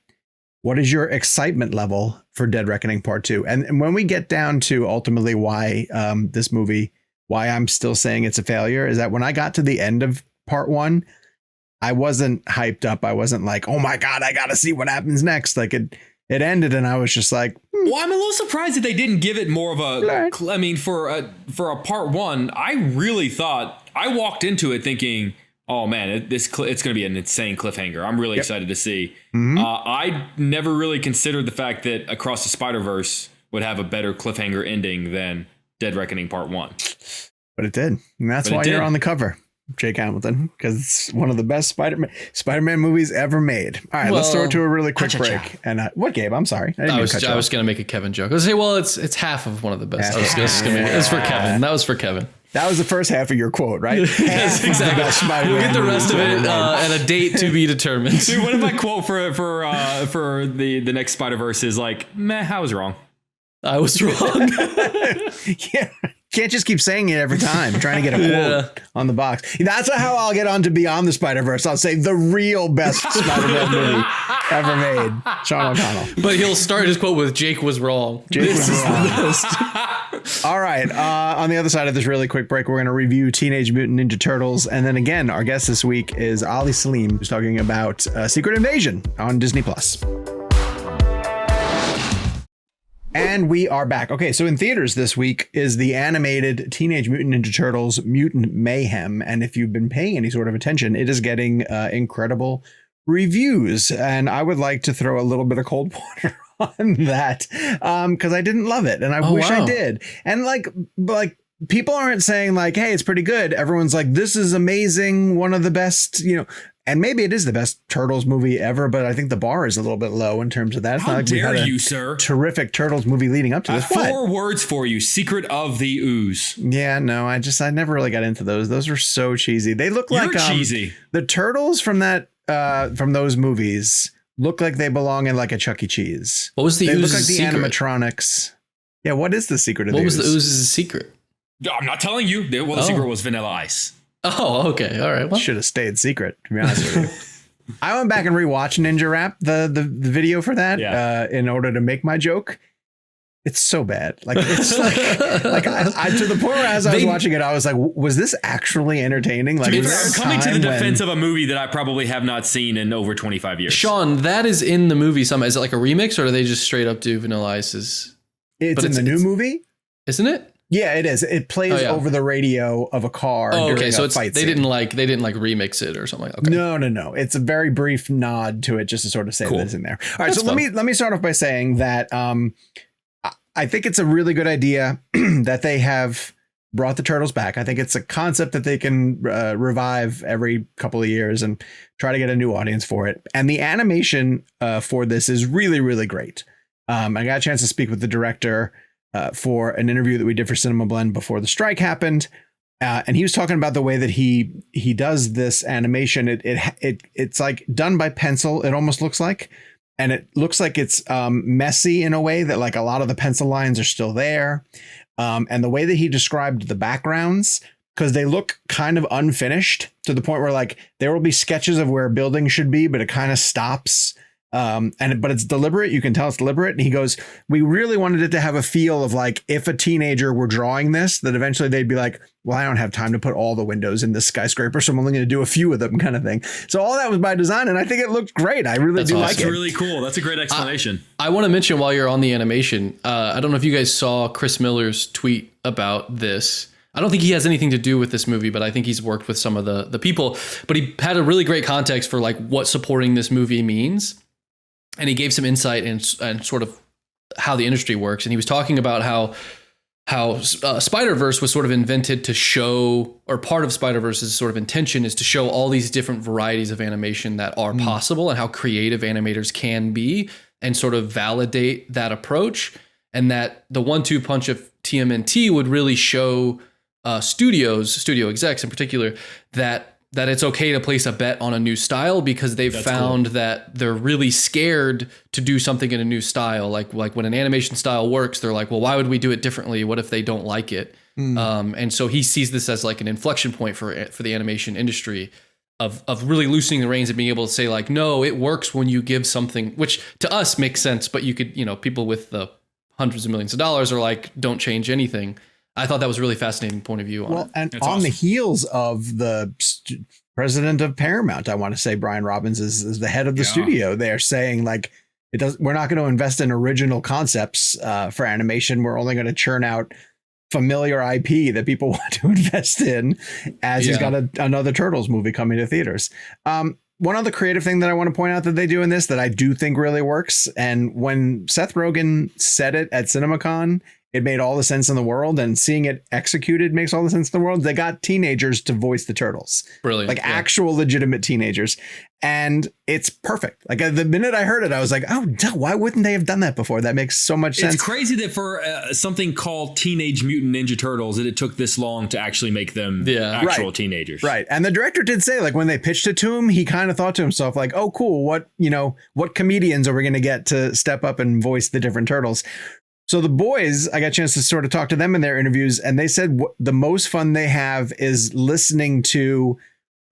what is your excitement level for Dead Reckoning Part 2? And when we get down to ultimately why this movie, why I'm still saying it's a failure, is that when I got to the end of Part 1, I wasn't hyped up. I wasn't like, oh my God, I got to see what happens next. Like it ended and I was just like, Well, I'm a little surprised that they didn't give it more of a, I mean, for a Part 1, I really thought, I walked into it thinking, oh man, it's going to be an insane cliffhanger. I'm really excited to see. I never really considered the fact that Across the Spider-Verse would have a better cliffhanger ending than Dead Reckoning Part 1. But it did. And that's why you're on the cover, Jake Hamilton, because it's one of the best Spider-Man movies ever made. All right, let's throw it to a really quick break. And what, Gabe? I'm sorry. I was going to make a Kevin joke. I was going to say, well, it's half of one of the best. It's for Kevin. That was for Kevin. That was the first half of your quote, right? Yes, exactly. We'll get the rest of it at a date to be determined. Dude, what if my quote for the next Spider-Verse is like, meh, I was wrong. I was wrong. Yeah. Can't just keep saying it every time, trying to get a quote on the box. That's how I'll get on to Beyond the Spider-Verse. I'll say the real best Spider-Man movie ever made, Sean O'Connell. But he'll start his quote with Jake was wrong. This is the best. All right. On the other side of this really quick break, we're going to review Teenage Mutant Ninja Turtles. And then again, our guest this week is Ali Selim, who's talking about Secret Invasion on Disney+. And we are back. Okay, so in theaters this week is the animated Teenage Mutant Ninja Turtles Mutant Mayhem. And if you've been paying any sort of attention, it is getting incredible reviews. And I would like to throw a little bit of cold water on that because I didn't love it. And I wish I did. And like people aren't saying like, hey, it's pretty good. Everyone's like, this is amazing. One of the best, and maybe it is the best Turtles movie ever, but I think the bar is a little bit low in terms of that. It's How not like dare we had you, sir? Terrific Turtles movie leading up to this. 4 words for you. Secret of the Ooze. Yeah, no, I never really got into those. Those were so cheesy. They look like cheesy. The turtles from those movies look like they belong in like a Chuck E. Cheese. What was the They look Ooze's like the secret? animatronics. Yeah, what is the secret of What the was Ooze? the Ooze's secret? I'm not telling you. Well, the secret was Vanilla Ice. Oh, okay. All right. Well, Should have stayed secret, to be honest with you. I went back and rewatched Ninja Rap, the video for that, in order to make my joke. It's so bad. Like it's like I to the point where as I was watching it, I was like, was this actually entertaining? Like, I'm coming to the defense of a movie that I probably have not seen in over 25 years. Sean, that is in the movie somehow. Is it like a remix or do they just straight up do Vanilla Ice's? It's in the new movie, isn't it? Yeah, it is. It plays over the radio of a car. Oh, okay. So they didn't like remix it or something. Okay. No. It's a very brief nod to it, just to sort of say that it's in there. All right. That's so let me start off by saying that I think it's a really good idea that they have brought the Turtles back. I think it's a concept that they can revive every couple of years and try to get a new audience for it. And the animation for this is really, really great. I got a chance to speak with the director for an interview that we did for Cinema Blend before the strike happened. And he was talking about the way that he does this animation. It's like done by pencil. It almost looks like, and it looks like it's messy in a way that like a lot of the pencil lines are still there. And the way that he described the backgrounds because they look kind of unfinished to the point where like there will be sketches of where buildings should be, but it kind of stops. But it's deliberate. You can tell it's deliberate. And he goes, we really wanted it to have a feel of like if a teenager were drawing this, that eventually they'd be like, well, I don't have time to put all the windows in this skyscraper, so I'm only going to do a few of them, kind of thing. So all that was by design, and I think it looked great. I really do like it. That's really cool. That's a great explanation. I want to mention while you're on the animation, I don't know if you guys saw Chris Miller's tweet about this. I don't think he has anything to do with this movie, but I think he's worked with some of the people. But he had a really great context for like what supporting this movie means. And he gave some insight and sort of how the industry works. And he was talking about how Spider-Verse was sort of invented to show, or part of Spider-Verse's sort of intention is to show all these different varieties of animation that are possible and how creative animators can be, and sort of validate that approach. And that the 1-2 punch of TMNT would really show studio execs in particular, that it's okay to place a bet on a new style because they've found that they're really scared to do something in a new style. Like when an animation style works, they're like, well, why would we do it differently? What if they don't like it? And so he sees this as like an inflection point for the animation industry of really loosening the reins and being able to say like, no, it works when you give something, which to us makes sense, but you could, people with the hundreds of millions of dollars are like, don't change anything. I thought that was a really fascinating point of view on it. And That's on awesome. the heels of the president of Paramount, I want to say Brian Robbins is the head of the studio. They're saying like, we're not going to invest in original concepts for animation. We're only going to churn out familiar IP that people want to invest in, as he's got another Turtles movie coming to theaters. One other creative thing that I want to point out that they do in this that I do think really works. And when Seth Rogen said it at CinemaCon, it made all the sense in the world, and seeing it executed makes all the sense in the world. They got teenagers to voice the Turtles. Brilliant. Like actual legitimate teenagers. And it's perfect. Like the minute I heard it, I was like, oh, why wouldn't they have done that before? That makes so much sense. It's crazy that for something called Teenage Mutant Ninja Turtles, that it took this long to actually make them actual teenagers. Right. And the director did say, like, when they pitched it to him, he kind of thought to himself, like, oh, cool. What comedians are we going to get to step up and voice the different Turtles? So the boys, I got a chance to sort of talk to them in their interviews, and they said the most fun they have is listening to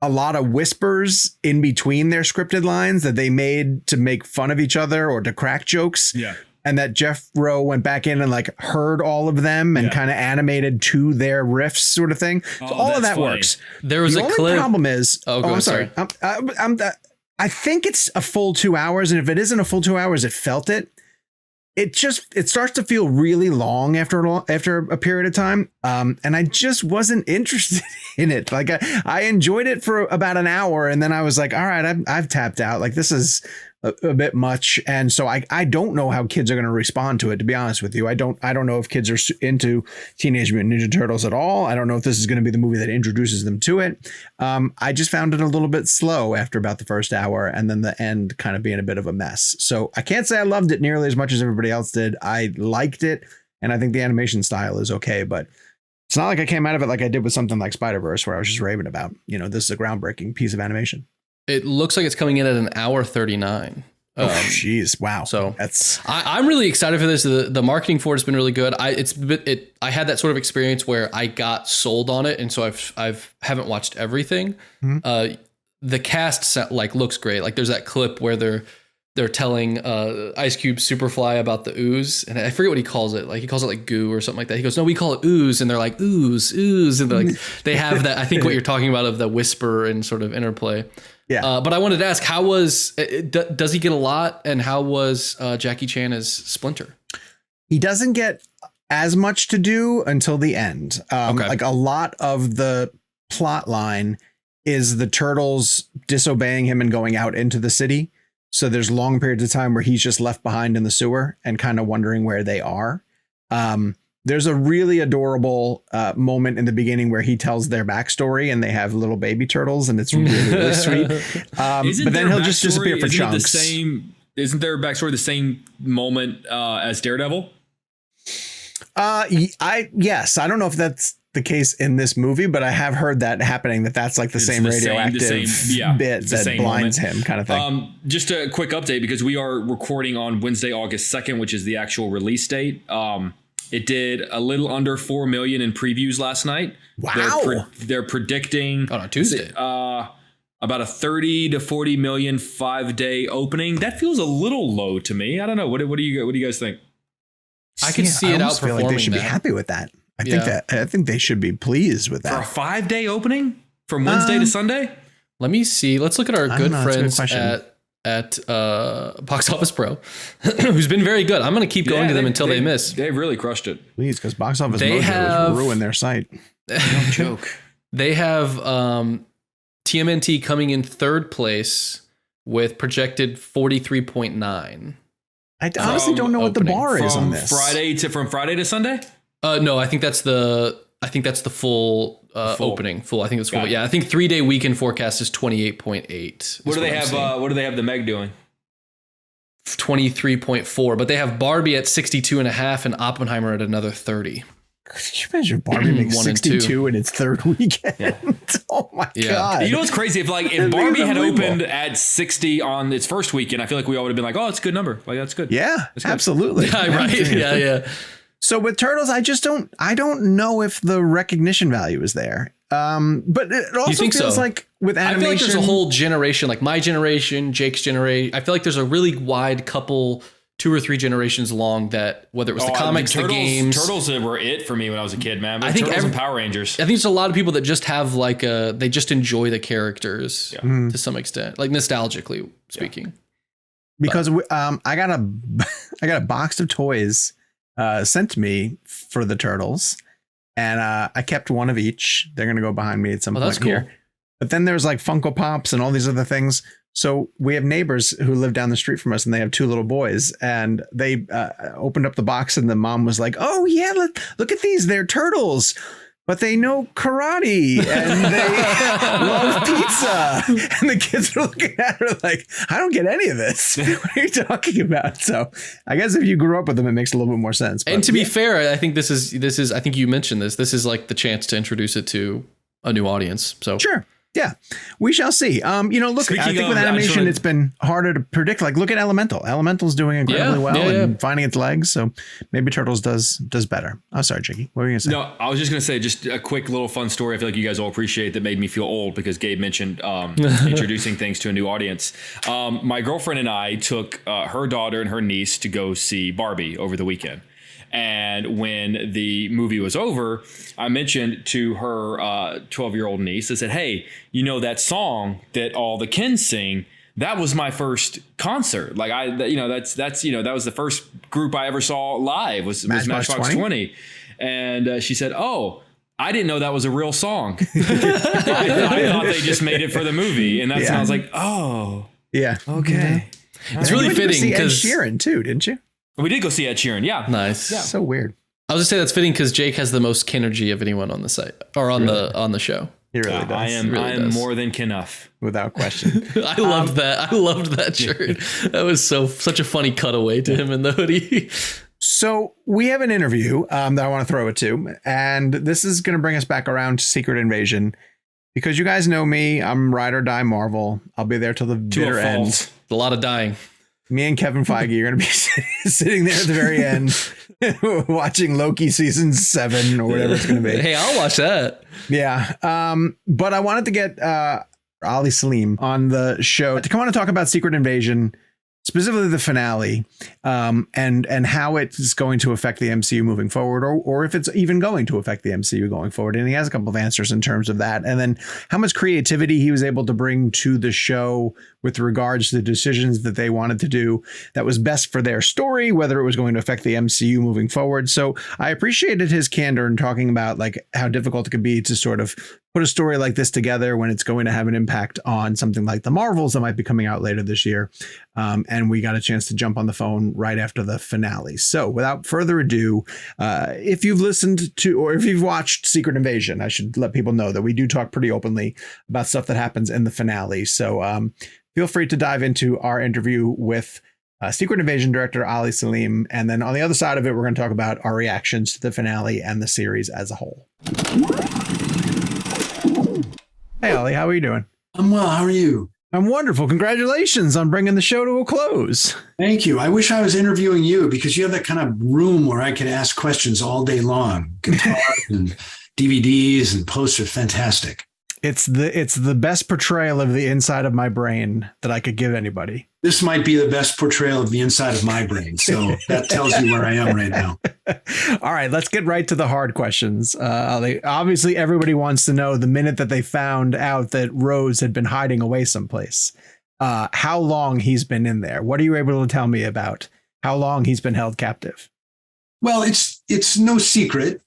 a lot of whispers in between their scripted lines that they made to make fun of each other or to crack jokes. Yeah. And that Jeff Rowe went back in and like heard all of them and kind of animated to their riffs sort of thing. So all of that funny. works. There was the a only clip. problem is, I'm sorry. I think it's a full 2 hours. And if it isn't a full 2 hours, it felt it. It starts to feel really long after a period of time. And I just wasn't interested in it. Like I enjoyed it for about an hour. And then I was like, all right, I've tapped out. Like this is a bit much. And so I don't know how kids are going to respond to it, to be honest with you. I don't know if kids are into Teenage Mutant Ninja Turtles at all. I don't know if this is going to be the movie that introduces them to it. I just found it a little bit slow after about the first hour, and then the end kind of being a bit of a mess. So I can't say I loved it nearly as much as everybody else did. I liked it, and I think the animation style is okay, but it's not like I came out of it like I did with something like Spider-Verse, where I was just raving about, this is a groundbreaking piece of animation. It looks like it's coming in at an hour 39. Oh, jeez. Wow. So that's I'm really excited for this. The marketing for it has been really good. I had that sort of experience where I got sold on it. And so I've haven't watched everything. Mm-hmm. The cast looks great. Like there's that clip where they're telling Ice Cube Superfly about the ooze, and I forget what he calls it. Like he calls it like goo or something like that. He goes, no, we call it ooze, and they're like ooze, and they're like they have that. I think what you're talking about of the whisper and sort of interplay. Yeah. But I wanted to ask, how does he get a lot, and how was Jackie Chan as Splinter? He doesn't get as much to do until the end. Like a lot of the plot line is the Turtles disobeying him and going out into the city. So there's long periods of time where he's just left behind in the sewer and kind of wondering where they are. There's a really adorable moment in the beginning where he tells their backstory, and they have little baby turtles, and it's really, really sweet. But then he'll just disappear for chunks. Isn't their backstory the same moment as Daredevil? Yes. I don't know if that's the case in this movie, but I have heard that happening, that's like the same radioactive bit that blinds him kind of thing. Just a quick update, because we are recording on Wednesday, August 2nd, which is the actual release date. It did a little under 4 million in previews last night. Wow. They're predicting on Tuesday about a 30 to 40 million 5-day opening. That feels a little low to me. I don't know. What do you guys think? I can see it outperforming. Feel like they should be happy with that. I think they should be pleased with that. For a 5-day opening from Wednesday to Sunday? Let me see. Let's look at our good friends at Box Office Pro, who's been very good. I'm going to keep going to them until they miss. They really crushed it. Please, because Box Office Mojo has ruined their site. No joke. They have TMNT coming in third place with projected 43.9. I honestly don't know what the bar is on this. From Friday to Sunday? No, I think that's the full opening. I think it's full. Yeah, I think 3-day weekend forecast is 28.8. What do they have? What do they have the Meg doing? 23.4, but they have Barbie at 62.5 and Oppenheimer at another 30. Could you imagine Barbie makes 62 in its third weekend? Yeah. Oh my God. You know what's crazy? If Barbie had opened at 60 on its first weekend, I feel like we all would have been like, oh, it's a good number. Like, that's good. Yeah, absolutely. Yeah, right. Yeah. So with Turtles, I don't know if the recognition value is there. But it also feels like with animation, I feel like there's a whole generation, like my generation, Jake's generation. I feel like there's a really wide couple, 2 or 3 generations long, that whether it was the comics, the games. Turtles were it for me when I was a kid, man. But I think Turtles and Power Rangers. I think there's a lot of people that just have they just enjoy the characters to some extent, like nostalgically speaking. Yeah. Because I got a box of toys sent to me for the Turtles, and I kept one of each. They're gonna go behind me at some point here. But then there's like Funko Pops and all these other things. So we have neighbors who live down the street from us, and they have 2 little boys, and they opened up the box, and the mom was like, "Oh yeah, look at these. They're turtles, but they know karate and they love pizza." And the kids are looking at her like, "I don't get any of this. What are you talking about?" So I guess if you grew up with them, it makes a little bit more sense. But, and to be fair, I think this is, I think you mentioned this. This is like the chance to introduce it to a new audience. So sure. Yeah, we shall see. Look, I think with animation, it's been harder to predict. Like, look at Elemental. Elemental's doing incredibly well and finding its legs. So maybe Turtles does better. I'm sorry, Jiggy. What were you going to say? No, I was just going to say just a quick little fun story. I feel like you guys all appreciate that made me feel old because Gabe mentioned introducing things to a new audience. My girlfriend and I took her daughter and her niece to go see Barbie over the weekend. And when the movie was over, I mentioned to her 12-year-old niece, I said, "Hey, you know that song that all the Kens sing? That was my first concert. Like that was the first group I ever saw live was Matchbox 20." And she said, "Oh, I didn't know that was a real song. I thought they just made it for the movie." And that's when I was like, "Oh, yeah, okay." Yeah. It's really fitting because Ed Sheeran too, didn't you? We did go see Ed Sheeran. Yeah. Nice. Yeah. So weird. I was just say that's fitting because Jake has the most Kinergy of anyone on the site or on the show. He really does. I am more than Kenough. Without question. I loved that. I loved that shirt. That was such a funny cutaway to him in the hoodie. So we have an interview that I want to throw it to, and this is going to bring us back around to Secret Invasion because you guys know me. I'm ride or die Marvel. I'll be there till the bitter end. A lot of dying. Me and Kevin Feige are going to be sitting there at the very end watching Loki season 7 or whatever it's going to be. Hey, I'll watch that. Yeah. But I wanted to get Ali Selim on the show to come on and talk about Secret Invasion, specifically the finale, and how it's going to affect the MCU moving forward, or if it's even going to affect the MCU going forward. And he has a couple of answers in terms of that. And then how much creativity he was able to bring to the show with regards to the decisions that they wanted to do that was best for their story, whether it was going to affect the MCU moving forward. So I appreciated his candor in talking about like how difficult it could be to sort of put a story like this together when it's going to have an impact on something like the Marvels that might be coming out later this year. And we got a chance to jump on the phone right after the finale. So without further ado, if you've listened to, or if you've watched Secret Invasion, I should let people know that we do talk pretty openly about stuff that happens in the finale. So feel free to dive into our interview with Secret Invasion director Ali Selim. And then on the other side of it, we're going to talk about our reactions to the finale and the series as a whole. Hey, Ali, how are you doing? I'm well. How are you? I'm wonderful. Congratulations on bringing the show to a close. Thank you. I wish I was interviewing you because you have that kind of room where I could ask questions all day long. Guitars and DVDs and posters. Fantastic. It's the best portrayal of the inside of my brain that I could give anybody. This might be the best portrayal of the inside of my brain. So that tells you where I am right now. All right, let's get right to the hard questions. Obviously, everybody wants to know the minute that they found out that Rose had been hiding away someplace, how long he's been in there. What are you able to tell me about how long he's been held captive? Well, it's no secret.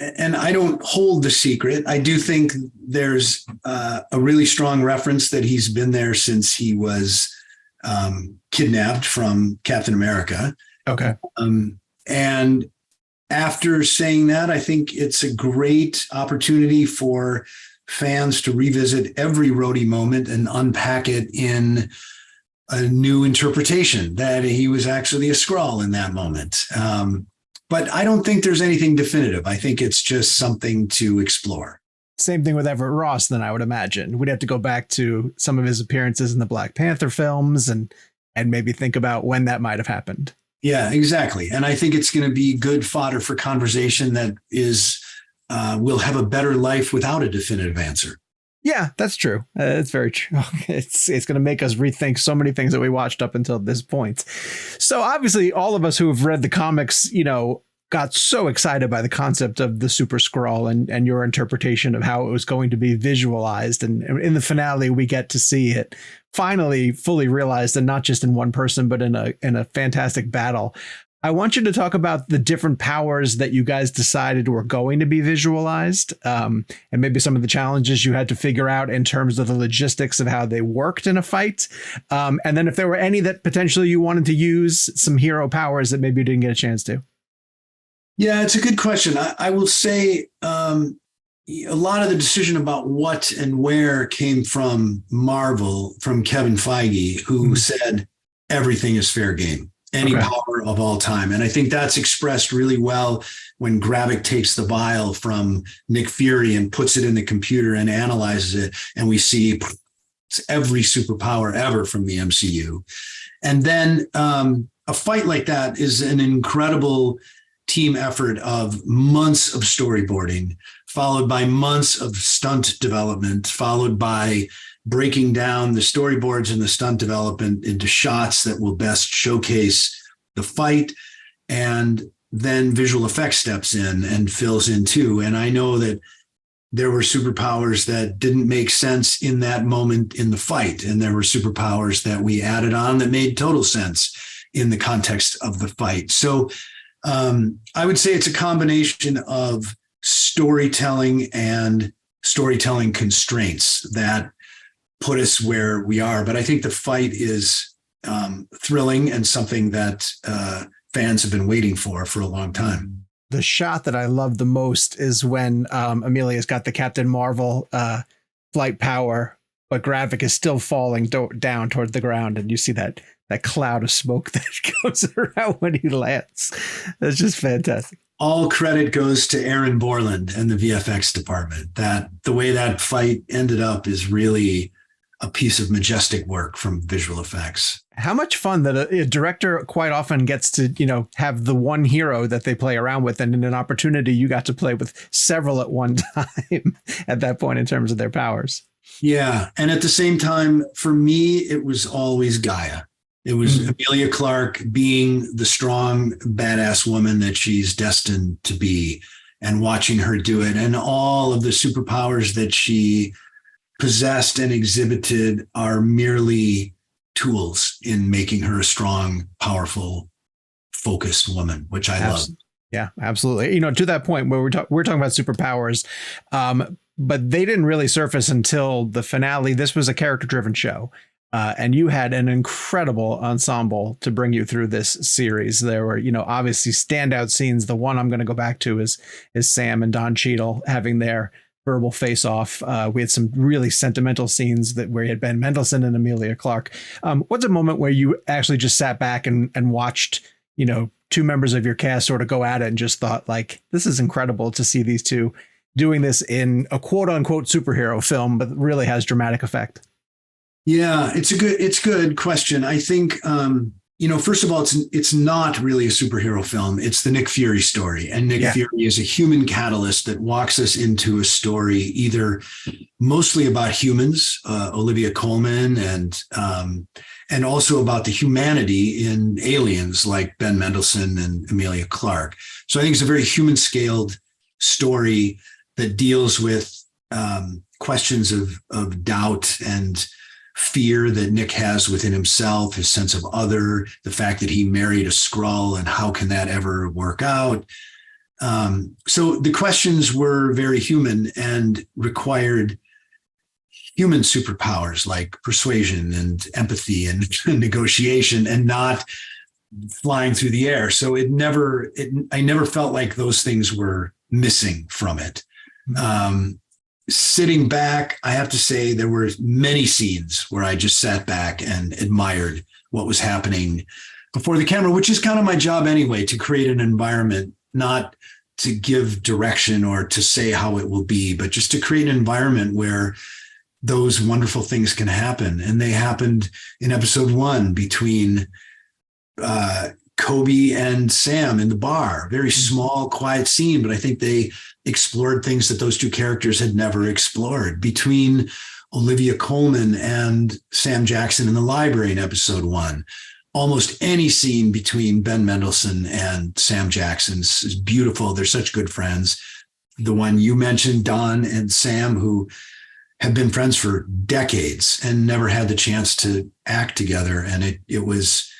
And I don't hold the secret. I do think there's a really strong reference that he's been there since he was kidnapped from Captain America. Okay. And after saying that, I think it's a great opportunity for fans to revisit every Rhodey moment and unpack it in a new interpretation that he was actually a Skrull in that moment. But I don't think there's anything definitive. I think it's just something to explore. Same thing with Everett Ross, then I would imagine. We'd have to go back to some of his appearances in the Black Panther films and maybe think about when that might have happened. Yeah, exactly. And I think it's going to be good fodder for conversation that will have a better life without a definitive answer. Yeah, that's true. It's very true. It's going to make us rethink so many things that we watched up until this point. So obviously, all of us who have read the comics, got so excited by the concept of the Super Skrull and your interpretation of how it was going to be visualized. And in the finale, we get to see it finally fully realized, and not just in one person, but in a fantastic battle. I want you to talk about the different powers that you guys decided were going to be visualized, and maybe some of the challenges you had to figure out in terms of the logistics of how they worked in a fight. And then if there were any that potentially you wanted to use, some hero powers that maybe you didn't get a chance to. Yeah, it's a good question. I will say a lot of the decision about what and where came from Marvel, from Kevin Feige, who said everything is fair game. Any power of all time. And I think that's expressed really well when Gravik takes the vial from Nick Fury and puts it in the computer and analyzes it. And we see every superpower ever from the MCU. And then a fight like that is an incredible team effort of months of storyboarding, followed by months of stunt development, followed by breaking down the storyboards and the stunt development into shots that will best showcase the fight. And then visual effects steps in and fills in too. And I know that there were superpowers that didn't make sense in that moment in the fight. And there were superpowers that we added on that made total sense in the context of the fight. So I would say it's a combination of storytelling and storytelling constraints that put us where we are. But I think the fight is thrilling and something that fans have been waiting for a long time. The shot that I love the most is when Amelia's got the Captain Marvel flight power, but Gravik is still falling down toward the ground. And you see that cloud of smoke that goes around when he lands. That's just fantastic. All credit goes to Aaron Borland and the VFX department. That the way that fight ended up is really a piece of majestic work from visual effects. How much fun that a director quite often gets to, have the one hero that they play around with. And in an opportunity, you got to play with several at one time at that point in terms of their powers. Yeah. And at the same time, for me, it was always Gaia. It was Emilia Clarke being the strong, badass woman that she's destined to be, and watching her do it. And all of the superpowers that she possessed and exhibited are merely tools in making her a strong, powerful, focused woman, which I love. Yeah, absolutely. To that point where we're talking about superpowers, but they didn't really surface until the finale. This was a character-driven show. And you had an incredible ensemble to bring you through this series. There were, obviously standout scenes. The one I'm going to go back to is Sam and Don Cheadle having their verbal face off. We had some really sentimental scenes where you had Ben Mendelsohn and Emilia Clarke. What's a moment where you actually just sat back and watched, two members of your cast sort of go at it and just thought, like, this is incredible to see these two doing this in a quote unquote superhero film, but really has dramatic effect? Yeah, it's good question. I think, first of all, it's not really a superhero film. It's the Nick Fury story. And Nick Fury is a human catalyst that walks us into a story either mostly about humans, Olivia Colman, and also about the humanity in aliens like Ben Mendelsohn and Emilia Clarke. So I think it's a very human scaled story that deals with questions of doubt and fear that Nick has within himself, his sense of other, the fact that he married a Skrull, and how can that ever work out? So the questions were very human and required human superpowers like persuasion and empathy and negotiation, and not flying through the air. So I never felt like those things were missing from it. Sitting back, I have to say there were many scenes where I just sat back and admired what was happening before the camera, which is kind of my job anyway, to create an environment, not to give direction or to say how it will be, but just to create an environment where those wonderful things can happen. And they happened in episode 1 between Kobe and Sam in the bar. Very small, quiet scene, but I think they explored things that those two characters had never explored. Between Olivia Colman and Sam Jackson in the library in episode 1. Almost any scene between Ben Mendelsohn and Sam Jackson is beautiful. They're such good friends. The one you mentioned, Don and Sam, who have been friends for decades and never had the chance to act together. And it was,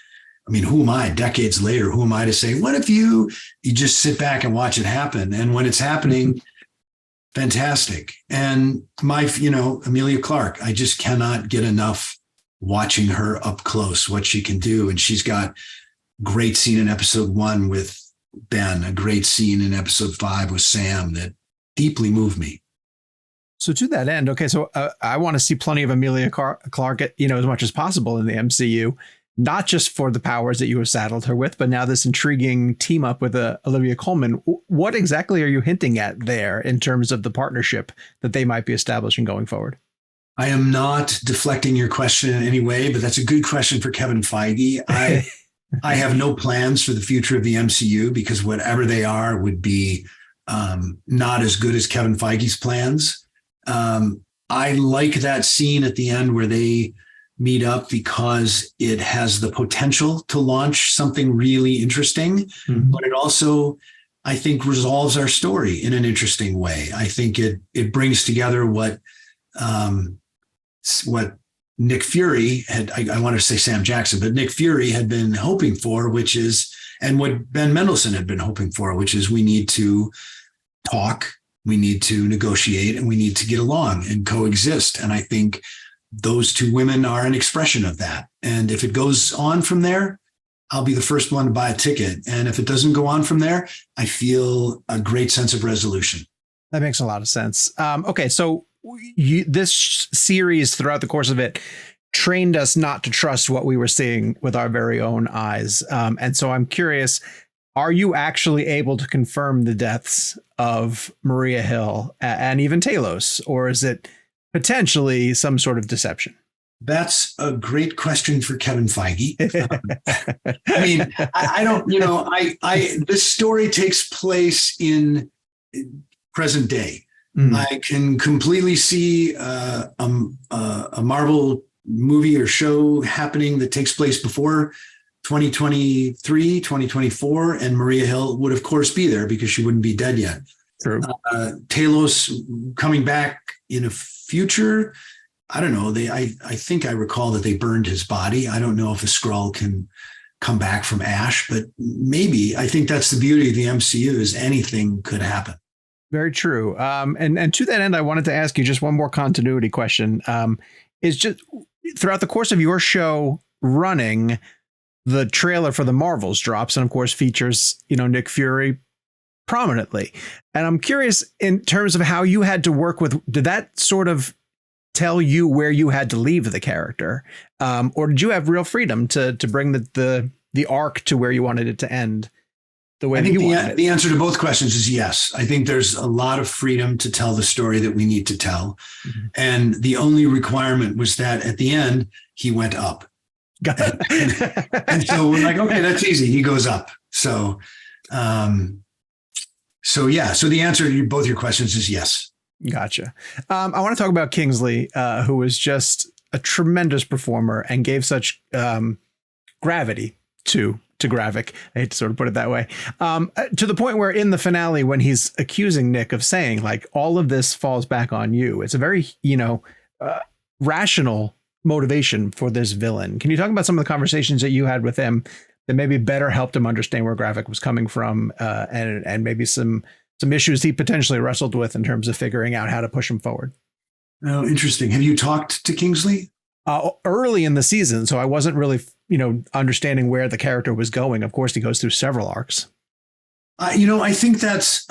I mean, who am I decades later? Who am I to say, what if you just sit back and watch it happen? And when it's happening, fantastic. And Emilia Clarke, I just cannot get enough watching her up close, what she can do. And she's got great scene in episode 1 with Ben, a great scene in episode 5 with Sam that deeply moved me. So to that end, okay, so I want to see plenty of Emilia Clarke, as much as possible in the MCU, not just for the powers that you have saddled her with, but now this intriguing team up with Olivia Colman. What exactly are you hinting at there in terms of the partnership that they might be establishing going forward? I am not deflecting your question in any way, but that's a good question for Kevin Feige. I have no plans for the future of the MCU because whatever they are would be not as good as Kevin Feige's plans. I like that scene at the end where they meet up because it has the potential to launch something really interesting, but it also, I think, resolves our story in an interesting way. I think it brings together what Nick Fury had, I want to say Sam Jackson, but Nick Fury had been hoping for, and what Ben Mendelsohn had been hoping for, which is we need to talk, we need to negotiate, and we need to get along and coexist. And I think those two women are an expression of that. And if it goes on from there, I'll be the first one to buy a ticket. And if it doesn't go on from there, I feel a great sense of resolution. That makes a lot of sense. Okay, so this series, throughout the course of it, trained us not to trust what we were seeing with our very own eyes. And so I'm curious, are you actually able to confirm the deaths of Maria Hill and even Talos, or is it potentially some sort of deception? That's a great question for Kevin Feige. I mean, I don't, this story takes place in present day. I can completely see a Marvel movie or show happening that takes place before 2023, 2024, and Maria Hill would, of course, be there because she wouldn't be dead yet. True. Talos coming back in a future, I don't know. I think I recall that they burned his body. I don't know if a Skrull can come back from ash, but maybe. I think that's the beauty of the MCU is anything could happen. Very true. And to that end, I wanted to ask you just one more continuity question. Is just throughout the course of your show running, the trailer for the Marvels drops and of course features, Nick Fury prominently. And I'm curious in terms of how you had to work with, did that sort of tell you where you had to leave the character? Or did you have real freedom to bring the arc to where you wanted it to end? the way I think you want it? The answer to both questions is yes. I think there's a lot of freedom to tell the story that we need to tell. Mm-hmm. And the only requirement was that at the end, he went up. Got it. And so we're like, okay, that's easy. He goes up. So the answer to both your questions is yes. Gotcha. I want to talk about Kingsley, who was just a tremendous performer and gave such gravity to Gravik. I hate to sort of put it that way. To the point where in the finale, when he's accusing Nick of saying like, all of this falls back on you. It's a very, rational motivation for this villain. Can you talk about some of the conversations that you had with him that maybe better helped him understand where Gravik was coming from, and maybe some issues he potentially wrestled with in terms of figuring out how to push him forward? Oh, interesting. Have you talked to Kingsley? Early in the season, so I wasn't really, understanding where the character was going. Of course, he goes through several arcs. I think that's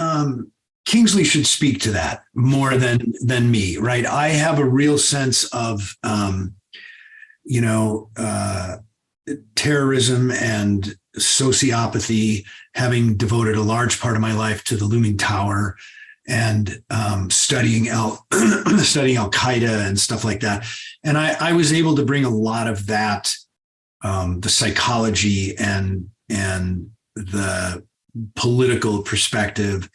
Kingsley should speak to that more than me, right? I have a real sense of, terrorism and sociopathy, having devoted a large part of my life to the looming tower and studying Al Qaeda and stuff like that. And I was able to bring a lot of that, the psychology and the political perspective.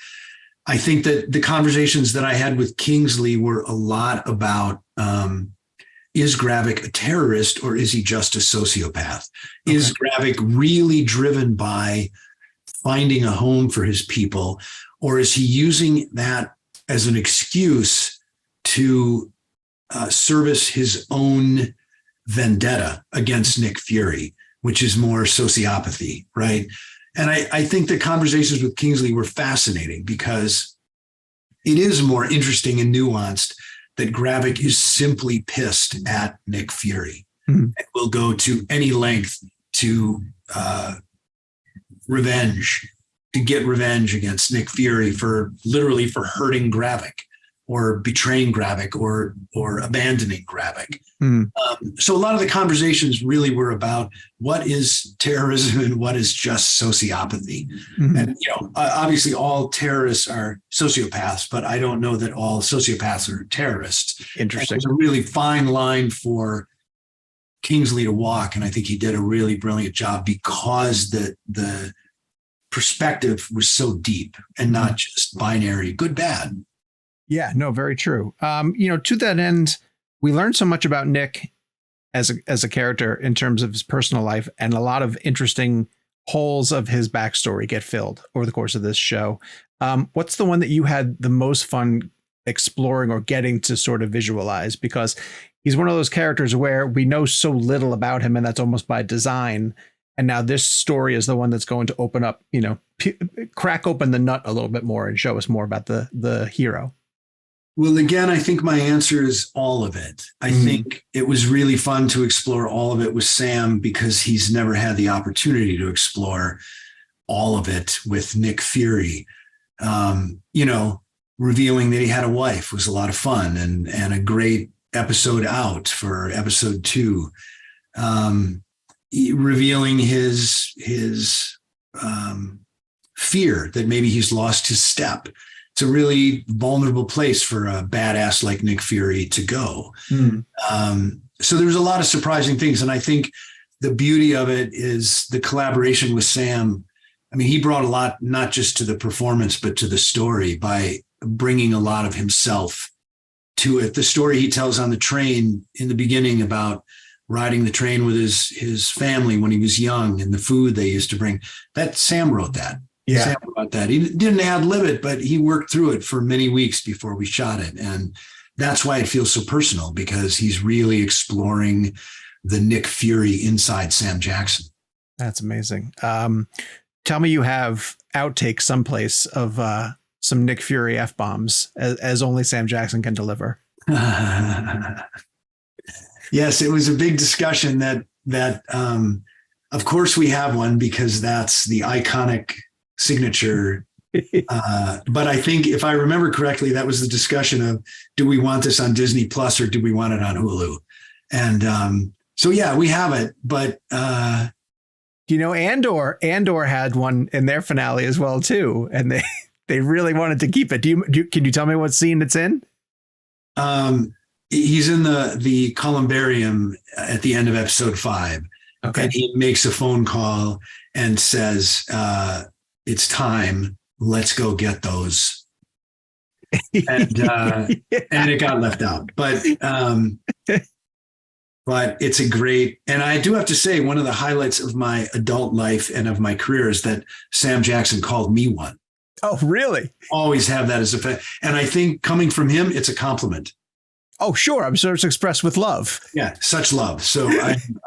I think that the conversations that I had with Kingsley were a lot about, is Gravik a terrorist or is he just a sociopath? Okay. Is Gravik really driven by finding a home for his people, or is he using that as an excuse to service his own vendetta against Nick Fury, which is more sociopathy, right? And I think the conversations with Kingsley were fascinating because it is more interesting and nuanced that Gravik is simply pissed at Nick Fury and will go to any length to get revenge against Nick Fury for hurting Gravik or betraying Gravik or abandoning Gravik. So a lot of the conversations really were about what is terrorism and what is just sociopathy. And, obviously all terrorists are sociopaths, but I don't know that all sociopaths are terrorists. Interesting. It's a really fine line for Kingsley to walk. And I think he did a really brilliant job because the perspective was so deep and not just binary, good, bad. Yeah, no, very true. To that end, we learned so much about Nick as a character in terms of his personal life, and a lot of interesting holes of his backstory get filled over the course of this show. What's the one that you had the most fun exploring or getting to sort of visualize? Because he's one of those characters where we know so little about him, and that's almost by design. And now this story is the one that's going to open up, crack open the nut a little bit more and show us more about the hero. Well, again, I think my answer is all of it. I think it was really fun to explore all of it with Sam because he's never had the opportunity to explore all of it with Nick Fury. Revealing that he had a wife was a lot of fun and a great episode out for episode 2. Revealing his fear that maybe he's lost his step. It's a really vulnerable place for a badass like Nick Fury to go. So there's a lot of surprising things. And I think the beauty of it is the collaboration with Sam. I mean, he brought a lot, not just to the performance, but to the story by bringing a lot of himself to it. The story he tells on the train in the beginning about riding the train with his family when he was young and the food they used to bring, that Sam wrote that. Yeah. Sam wrote that. He didn't ad-lib it, but he worked through it for many weeks before we shot it. And that's why it feels so personal, because he's really exploring the Nick Fury inside Sam Jackson. That's amazing. Tell me you have outtakes someplace of some Nick Fury F-bombs as only Sam Jackson can deliver. Yes, it was a big discussion that of course we have one because that's the iconic signature. But I think if I remember correctly, that was the discussion of, do we want this on Disney Plus or do we want it on Hulu? And so, yeah, we have it, but Andor had one in their finale as well too, and they really wanted to keep it. Can you tell me what scene it's in? He's in the columbarium at the end of episode 5. Okay. And he makes a phone call and says, it's time. Let's go get those. And it got left out. But it's a great, and I do have to say, one of the highlights of my adult life and of my career is that Sam Jackson called me one. Oh, really? Always have that as a fan. And I think coming from him, it's a compliment. Oh, sure. I'm sure it's expressed with love. Yeah, such love. So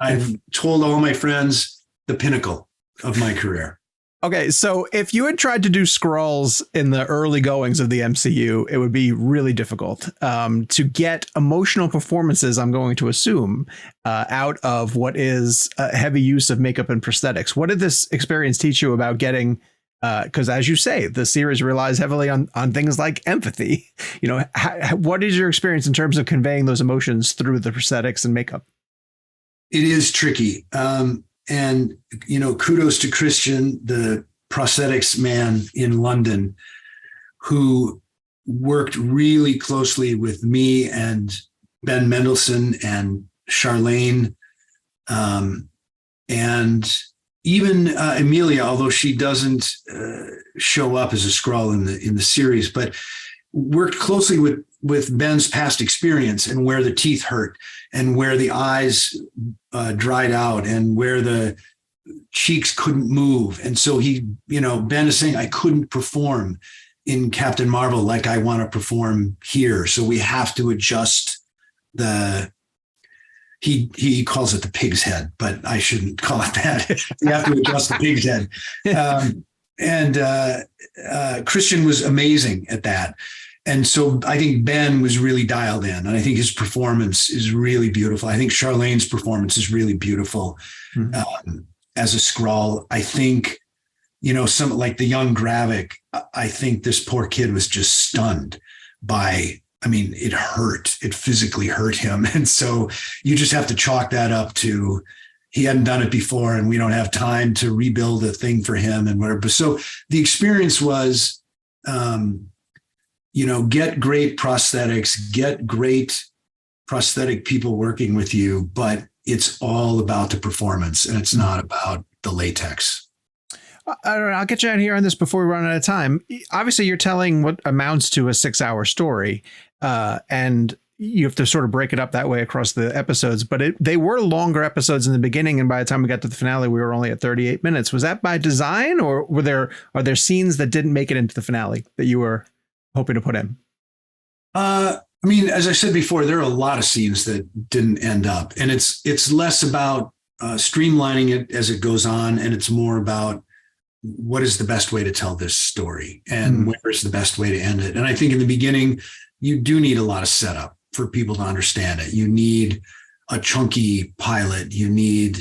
I've told all my friends the pinnacle of my career. Okay, so if you had tried to do Skrulls in the early goings of the MCU, it would be really difficult to get emotional performances, I'm going to assume, out of what is a heavy use of makeup and prosthetics. What did this experience teach you about getting, because as you say, the series relies heavily on things like empathy. What is your experience in terms of conveying those emotions through the prosthetics and makeup? It is tricky. And, kudos to Christian, the prosthetics man in London, who worked really closely with me and Ben Mendelsohn and Charlene, and even Emilia, although she doesn't show up as a Skrull in the series, but worked closely with Ben's past experience and where the teeth hurt and where the eyes dried out and where the cheeks couldn't move. And so Ben is saying, I couldn't perform in Captain Marvel like I want to perform here. So we have to adjust he calls it the pig's head, but I shouldn't call it that. You have to adjust the pig's head. And Christian was amazing at that. And so I think Ben was really dialed in, and I think his performance is really beautiful. I think Charlene's performance is really beautiful as a Skrull. I think, some like the young Gravik, I think this poor kid was just stunned by, it hurt. It physically hurt him. And so you just have to chalk that up to he hadn't done it before and we don't have time to rebuild a thing for him and whatever. So the experience was, get great prosthetics, get great prosthetic people working with you, but it's all about the performance and it's not about the latex. I'll get you out of here on this before we run out of time. Obviously, you're telling what amounts to a 6-hour story, and you have to sort of break it up that way across the episodes. But they were longer episodes in the beginning, and by the time we got to the finale, we were only at 38 minutes. Was that by design, or are there scenes that didn't make it into the finale that you were hoping to put in? As I said before, there are a lot of scenes that didn't end up, and it's less about streamlining it as it goes on, and it's more about what is the best way to tell this story and where is the best way to end it. And I think in the beginning, you do need a lot of setup for people to understand it. You need a chunky pilot. You need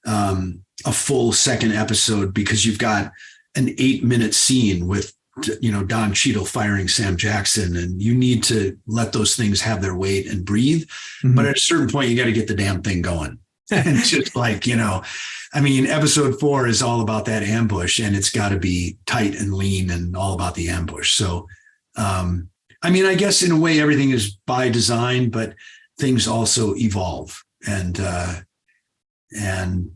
a full second episode because you've got an 8-minute scene with Don Cheadle firing Sam Jackson, and you need to let those things have their weight and breathe. But at a certain point, you got to get the damn thing going. And just like, episode 4 is all about that ambush, and it's got to be tight and lean and all about the ambush. So, I guess in a way, everything is by design, but things also evolve. And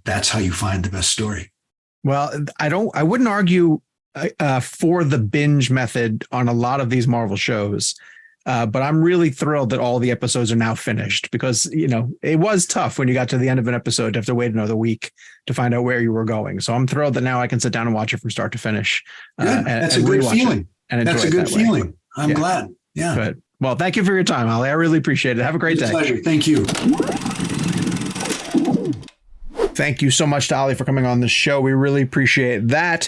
that's how you find the best story. Well, I wouldn't argue for the binge method on a lot of these Marvel shows. But I'm really thrilled that all the episodes are now finished because, it was tough when you got to the end of an episode to have to wait another week to find out where you were going. So I'm thrilled that now I can sit down and watch it from start to finish. That's a good feeling. That's a good feeling. I'm glad. Yeah. Good. Well, thank you for your time, Ollie. I really appreciate it. Have a great day. Pleasure. Thank you. Thank you so much to Ollie for coming on the show. We really appreciate that.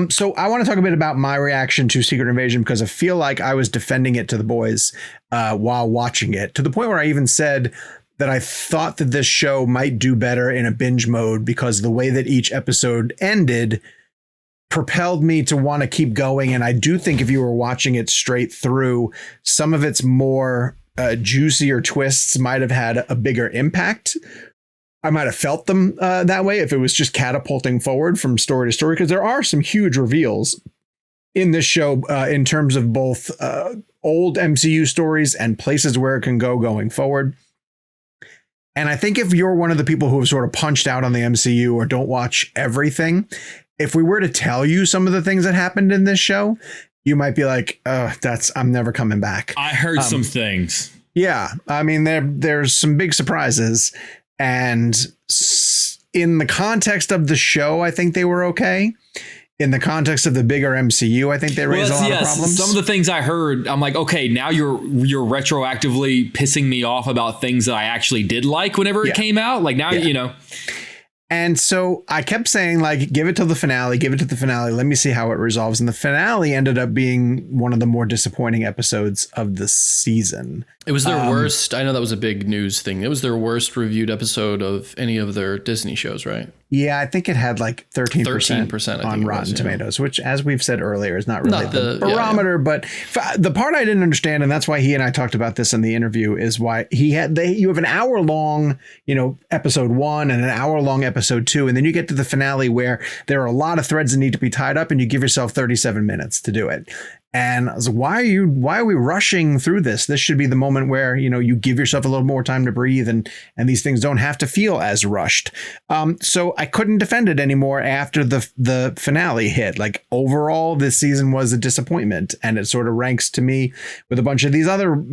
So I want to talk a bit about my reaction to Secret Invasion because I feel like I was defending it to the boys while watching it, to the point where I even said that I thought that this show might do better in a binge mode because the way that each episode ended propelled me to want to keep going. And I do think if you were watching it straight through, some of its more juicier twists might have had a bigger impact. I might have felt them that way if it was just catapulting forward from story to story, because there are some huge reveals in this show in terms of both old MCU stories and places where it can go going forward. And I think if you're one of the people who have sort of punched out on the MCU or don't watch everything, if we were to tell you some of the things that happened in this show, you might be like, I'm never coming back. I heard some things. Yeah. I mean, there's some big surprises, and in the context of the show, I think they were okay. In the context of the bigger MCU, I think they raise a lot of problems. Some of the things I heard, I'm like, okay, now you're retroactively pissing me off about things that I actually did like whenever it came out. Like now, you know. And so I kept saying, like, give it to the finale, give it to the finale. Let me see how it resolves. And the finale ended up being one of the more disappointing episodes of the season. It was their worst. I know that was a big news thing. It was their worst reviewed episode of any of their Disney shows, right? Yeah, I think it had like 13% on Rotten Tomatoes, which, as we've said earlier, is not really the barometer. But the part I didn't understand, and that's why he and I talked about this in the interview, is why you have an hour long, episode 1 and an hour long episode 2. And then you get to the finale where there are a lot of threads that need to be tied up, and you give yourself 37 minutes to do it. And I was like, why are we rushing through this? This should be the moment where, you give yourself a little more time to breathe, and these things don't have to feel as rushed. So I couldn't defend it anymore after the finale hit. Like, overall, this season was a disappointment, and it sort of ranks to me with a bunch of these other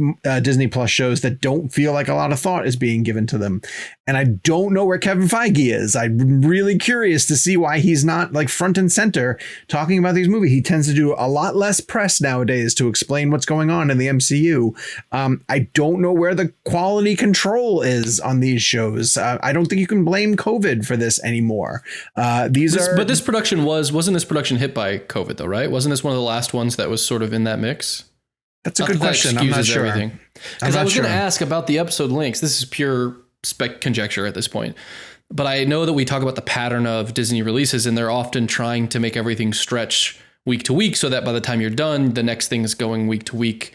Disney Plus shows that don't feel like a lot of thought is being given to them. And I don't know where Kevin Feige is. I'm really curious to see why he's not like front and center talking about these movies. He tends to do a lot less press nowadays to explain what's going on in the MCU. I don't know where the quality control is on these shows. I don't think you can blame COVID for this anymore. But this production wasn't this production hit by COVID though, right? Wasn't this one of the last ones that was sort of in that mix? That's a good question. I'm not sure. Because I was going to ask about the episode links. This is pure conjecture at this point. But I know that we talk about the pattern of Disney releases, and they're often trying to make everything stretch week to week so that by the time you're done, the next thing is going week to week.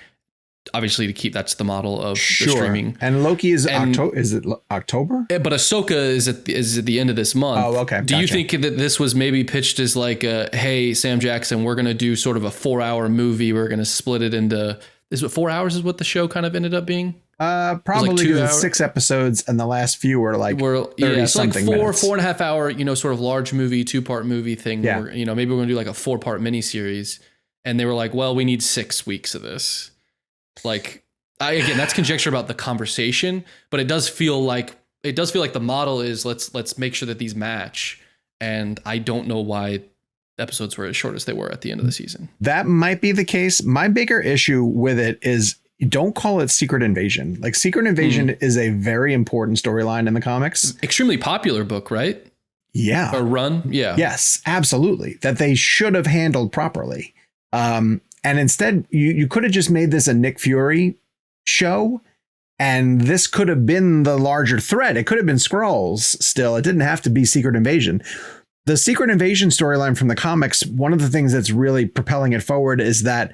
Obviously, that's the model of the streaming. And Loki is October. Is it October? But Ahsoka is at the end of this month. Oh, okay. Do you think that this was maybe pitched as like, hey, Sam Jackson, we're going to do sort of a 4-hour movie. We're going to split it into. Is it 4 hours? Is what the show kind of ended up being? Probably like 6 episodes, and the last few were like 30 something minutes. 4.5 hour, sort of large movie, 2-part movie thing. Yeah. Where, maybe we're going to do like a 4-part miniseries, and they were like, well, we need 6 weeks of this. Like, again, that's conjecture about the conversation, but it does feel like the model is let's make sure that these match. And I don't know why episodes were as short as they were at the end of the season. That might be the case. My bigger issue with it is, don't call it Secret Invasion. Like, Secret Invasion is a very important storyline in the comics. Extremely popular book, right? Yeah. Or run. Yeah. Yes, absolutely. That they should have handled properly. And instead, you could have just made this a Nick Fury show, and this could have been the larger thread. It could have been Skrulls still. It didn't have to be Secret Invasion. The Secret Invasion storyline from the comics, one of the things that's really propelling it forward is that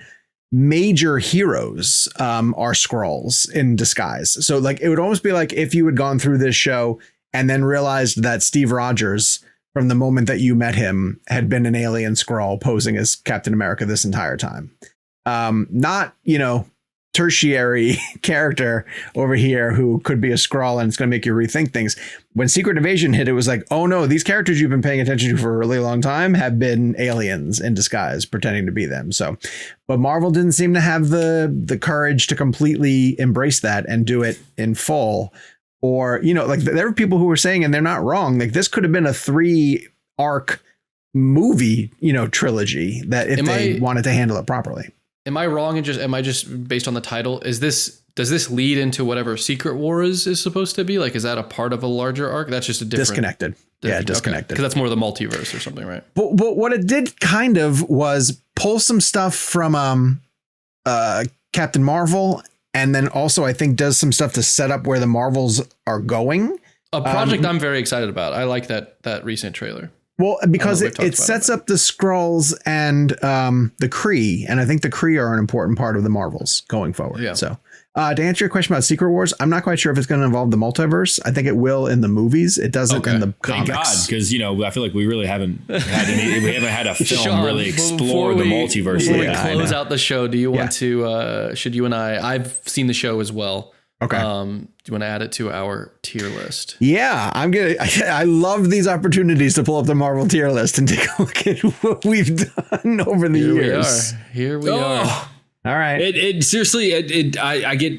major heroes are Skrulls in disguise. So like, it would almost be like if you had gone through this show and then realized that Steve Rogers, from the moment that you met him, had been an alien Skrull posing as Captain America this entire time. Not, tertiary character over here who could be a Skrull, and it's going to make you rethink things. When Secret Invasion hit, it was like, oh no, these characters you've been paying attention to for a really long time have been aliens in disguise pretending to be them. So, but Marvel didn't seem to have the courage to completely embrace that and do it in full. Or, like, there were people who were saying, and they're not wrong, like, this could have been a 3-arc movie, trilogy, that if they wanted to handle it properly. Am I wrong? Am I just based on the title? Does this lead into whatever Secret Wars is supposed to be? Like, is that a part of a larger arc? That's just a different. Disconnected. Yeah, disconnected. Because that's more the multiverse or something, right? But what it did kind of was pull some stuff from Captain Marvel, and then also I think does some stuff to set up where the Marvels are going. A project I'm very excited about. I like that recent trailer. Well, because it sets up the Skrulls and the Kree, and I think the Kree are an important part of the Marvels going forward. Yeah. So To answer your question about Secret Wars, I'm not quite sure if it's going to involve the multiverse. I think it will in the movies. It doesn't in the Thank comics. God, because I feel like we really haven't had any. We haven't had a film Sean, really explore the multiverse. Before we Yeah, close out the show, do you want to? Should you and I've seen the show as well. Okay. Do you want to add it to our tier list? Yeah, I'm gonna. I love these opportunities to pull up the Marvel tier list and take a look at what we've done over the years. Here we are. All right. It seriously, I get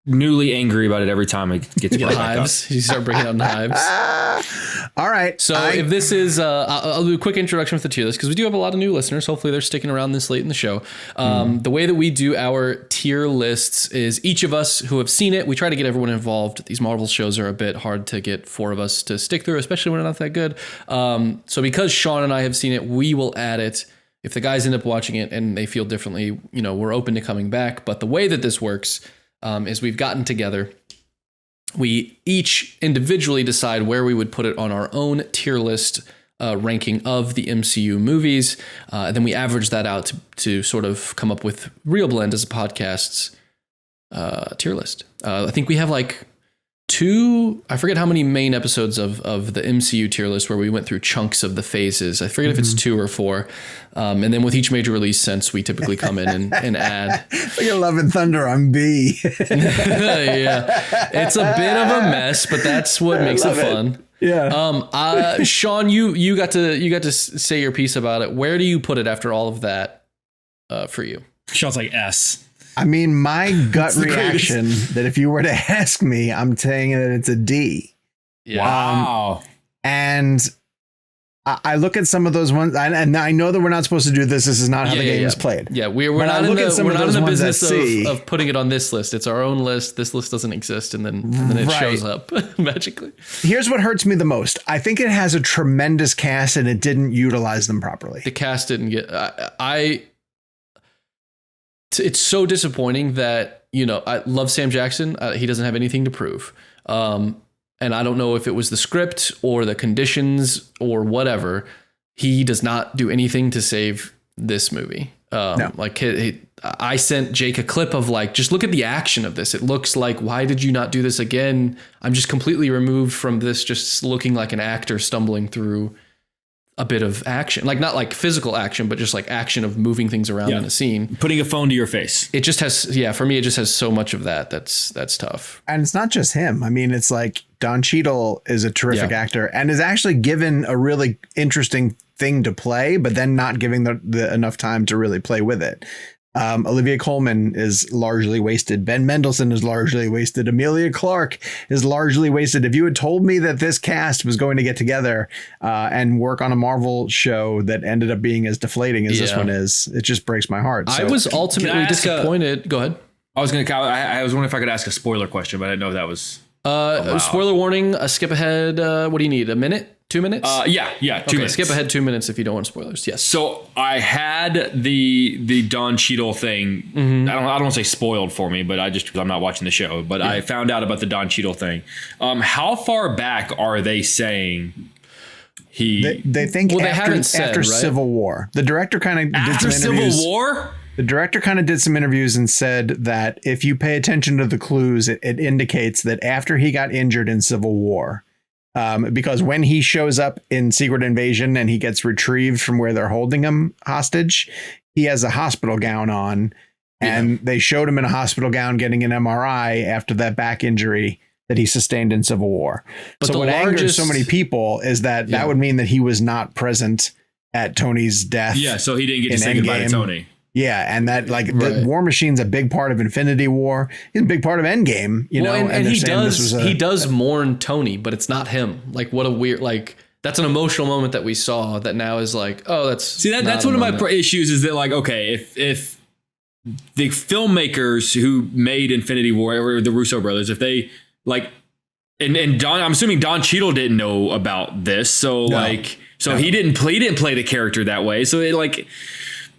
newly angry about it every time it gets brought back up. Hives. You start bringing out hives. All right. So if this is, I'll do a quick introduction with the tier list because we do have a lot of new listeners. Hopefully they're sticking around this late in the show. The way that we do our tier lists is each of us who have seen it, we try to get everyone involved. These Marvel shows are a bit hard to get four of us to stick through, especially when they're not that good. So because Sean and I have seen it, we will add it. If the guys end up watching it and they feel differently, we're open to coming back. But the way that this works is we've gotten together. We each individually decide where we would put it on our own tier list ranking of the MCU movies. Then we average that out to sort of come up with Real Blend as a podcast's tier list. I think we have like I forget how many main episodes of the MCU tier list where we went through chunks of the phases. I forget if it's 2 or 4. And then with each major release since, we typically come in and add. Like Love and Thunder on B. Yeah, it's a bit of a mess, but that's what makes it fun. Yeah. Sean, you got to say your piece about it. Where do you put it after all of that for you? Sean's like S. I mean, my gut reaction that if you were to ask me, I'm saying that it's a D. Yeah. Wow. And I look at some of those ones, and I know that we're not supposed to do this. This is not how the game is played. Yeah, we're not in the business of putting it on this list. It's our own list. This list doesn't exist, and then it shows up magically. Here's what hurts me the most. I think it has a tremendous cast, and it didn't utilize them properly. The cast didn't get. It's so disappointing that I love Sam Jackson. He doesn't have anything to prove. And I don't know if it was the script or the conditions or whatever. He does not do anything to save this movie. No. Like I sent Jake a clip of just look at the action of this. It looks like, why did you not do this again? I'm just completely removed from this, just looking like an actor stumbling through a bit of action, not like physical action, but just like action of moving things around in a scene. Putting a phone to your face. It just has, for me, it just has so much of that. That's tough. And it's not just him. I mean, it's like Don Cheadle is a terrific actor and is actually given a really interesting thing to play, but then not giving the enough time to really play with it. Olivia Colman is largely wasted. Ben Mendelsohn is largely wasted. Emilia Clarke is largely wasted. If you had told me that this cast was going to get together and work on a Marvel show that ended up being as deflating as this one is, it just breaks my heart. So, I was ultimately disappointed. Go ahead. I was wondering if I could ask a spoiler question, but I didn't know if that was spoiler warning. Skip ahead. What do you need? A minute? 2 minutes? Yeah. 2 minutes. Skip ahead 2 minutes if you don't want spoilers. Yes. So I had the Don Cheadle thing. Mm-hmm. I don't want to say spoiled for me, but because I'm not watching the show, but I found out about the Don Cheadle thing. How far back are they saying they think they haven't said, after right? Civil War? The director kind of did some interviews. Civil War? The director kind of did some interviews and said that if you pay attention to the clues, it indicates that after he got injured in Civil War, because when he shows up in Secret Invasion and he gets retrieved from where they're holding him hostage, he has a hospital gown on, and they showed him in a hospital gown getting an MRI after that back injury that he sustained in Civil War. But so what angers so many people is that would mean that he was not present at Tony's death. Yeah, so he didn't get to say goodbye to Tony. Yeah, and that the War Machine's a big part of Infinity War. He's a big part of Endgame, and he does mourn Tony, but it's not him. What a weird that's an emotional moment that we saw that now is that's that's one of my issues is that if the filmmakers who made Infinity War or the Russo brothers, if they and Don, I'm assuming Don Cheadle didn't know about this, so he didn't play the character that way, so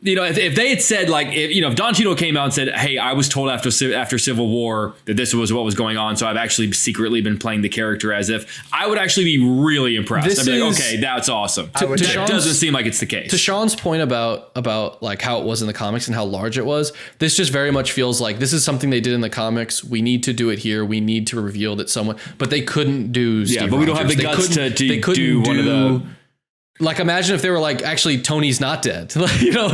if they had said like, if Don Cheadle came out and said, hey, I was told after Civil War that this was what was going on, so I've actually secretly been playing the character as if, I would actually be really impressed. I'd be like, okay, that's awesome. That doesn't seem like it's the case. To Sean's point about like how it was in the comics and how large it was, this just very much feels like this is something they did in the comics. We need to do it here. We need to reveal that someone, but they couldn't do Steve but we don't have the guts to do one of the. Like, imagine if they were like, actually, Tony's not dead. And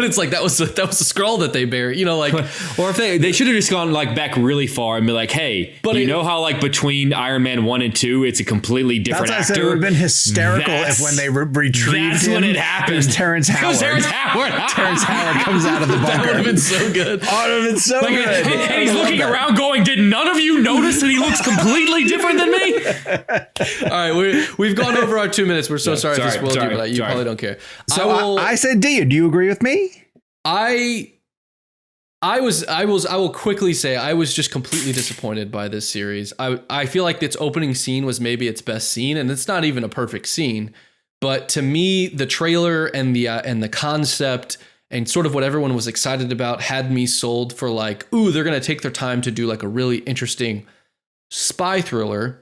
it's like that was a scroll that they buried. Or if they should have just gone like back really far and be like, hey, but know how like between Iron Man 1 and 2, it's a completely different actor. It would have been hysterical if when they retrieved that's him, when it happened. It was Terrence Howard. Terrence Howard comes out of the bunker. That would have been so good. Oh, it would have been so good. And he's looking around going, did none of you notice that he looks completely different than me? All right, we've gone over our 2 minutes. We're so sorry if this spoiled you, but you probably don't care. So I said, do you agree with me? I will quickly say I was just completely disappointed by this series. I feel like its opening scene was maybe its best scene, and it's not even a perfect scene. But to me, the trailer and the concept and sort of what everyone was excited about had me sold for like, ooh, they're gonna take their time to do like a really interesting spy thriller.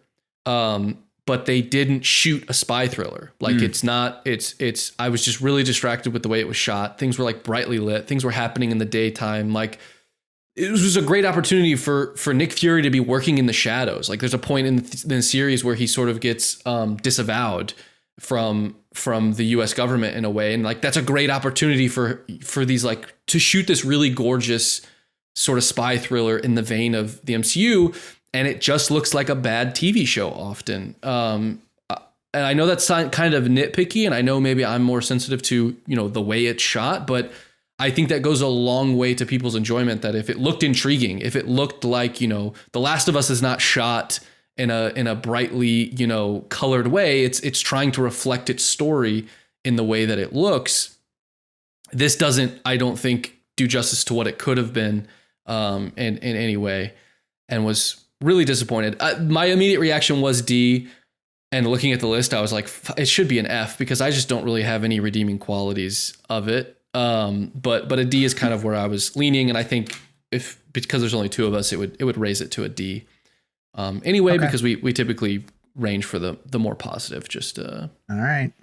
But they didn't shoot a spy thriller. Like I was just really distracted with the way it was shot. Things were like brightly lit. Things were happening in the daytime. Like it was a great opportunity for Nick Fury to be working in the shadows. Like there's a point in the series where he sort of gets disavowed from the US government in a way. And like, that's a great opportunity for these, like, to shoot this really gorgeous sort of spy thriller in the vein of the MCU. And it just looks like a bad TV show often. And I know that's kind of nitpicky, and I know maybe I'm more sensitive to, the way it's shot, but I think that goes a long way to people's enjoyment, that if it looked intriguing, if it looked like, The Last of Us is not shot in a brightly, colored way, it's trying to reflect its story in the way that it looks. This doesn't, I don't think, do justice to what it could have been in any way, and was really disappointed. My immediate reaction was D, and looking at the list, I was like, it should be an F, because I just don't really have any redeeming qualities of it. But a D is kind of where I was leaning, and I think because there's only two of us, it would raise it to a D. Anyway, okay. Because we typically range for the more positive. Just all right.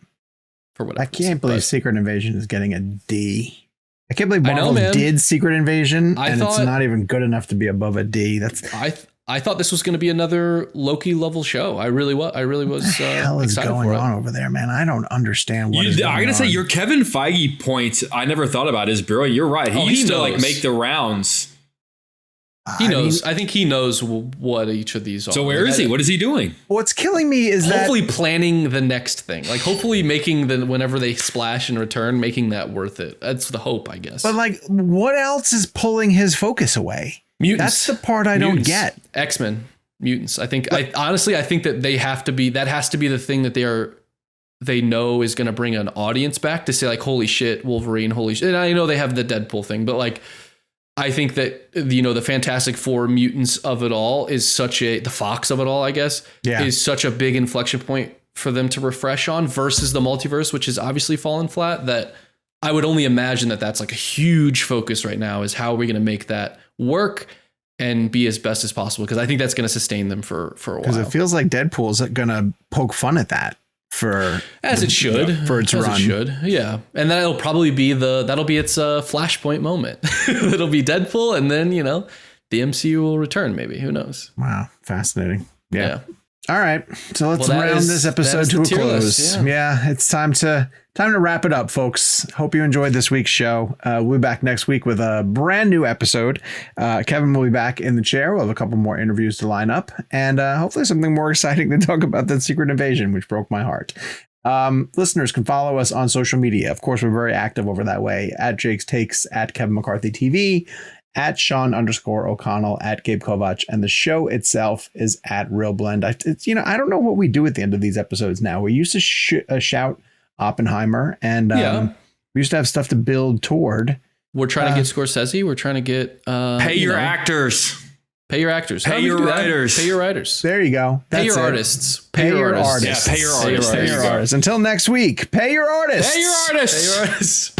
For whatever. I can't believe Secret Invasion is getting a D. I can't believe Marvel did Secret Invasion, and it's not even good enough to be above a D. I thought this was going to be another Loki level show. I really was. What the hell is going on over there, man? I don't understand what is going on. I gotta say, your Kevin Feige point, I never thought about is, bro, you're right. He used to like make the rounds. He knows. I think he knows what each of these are. So where is he? What is he doing? What's killing me is hopefully planning the next thing. Like hopefully making whenever they splash and return, making that worth it. That's the hope, I guess. But like, what else is pulling his focus away? Mutants. That's the part I don't get. X-Men, mutants. I think. I think that they have to be. That has to be the thing that they know is going to bring an audience back to say like, holy shit, Wolverine, holy shit. And I know they have the Deadpool thing, but like, I think that the Fantastic Four mutants of it all is the Fox of it all, I guess, is such a big inflection point for them to refresh on versus the multiverse, which has obviously fallen flat. That I would only imagine that that's like a huge focus right now, is how are we going to make that work and be as best as possible, because I think that's going to sustain them for a while. Because it feels like Deadpool's going to poke fun at that for its run. It should, yeah, and that'll probably be its flashpoint moment. It'll be Deadpool, and then the MCU will return. Maybe, who knows? Wow, fascinating. Yeah. All right, so let's round this episode to a close. Yeah, it's time to wrap it up, folks. Hope you enjoyed this week's show. We'll be back next week with a brand new episode. Kevin will be back in the chair. We'll have a couple more interviews to line up, and hopefully something more exciting to talk about than Secret Invasion, which broke my heart. Listeners can follow us on social media. Of course, we're very active over that way. At Jake's Takes, at Kevin McCarthy TV, at Sean_O'Connell, at Gabe Kovac, and the show itself is at Real Blend. I don't know what we do at the end of these episodes now. We used to shout Oppenheimer, and we used to have stuff to build toward. We're trying to get Scorsese. We're trying to get pay your actors. Pay your actors. Pay your writers. Pay your writers. There you go. Pay your artists. Pay your artists. Yeah, pay your artists. Until next week, pay your artists. Pay your artists. Pay your artists.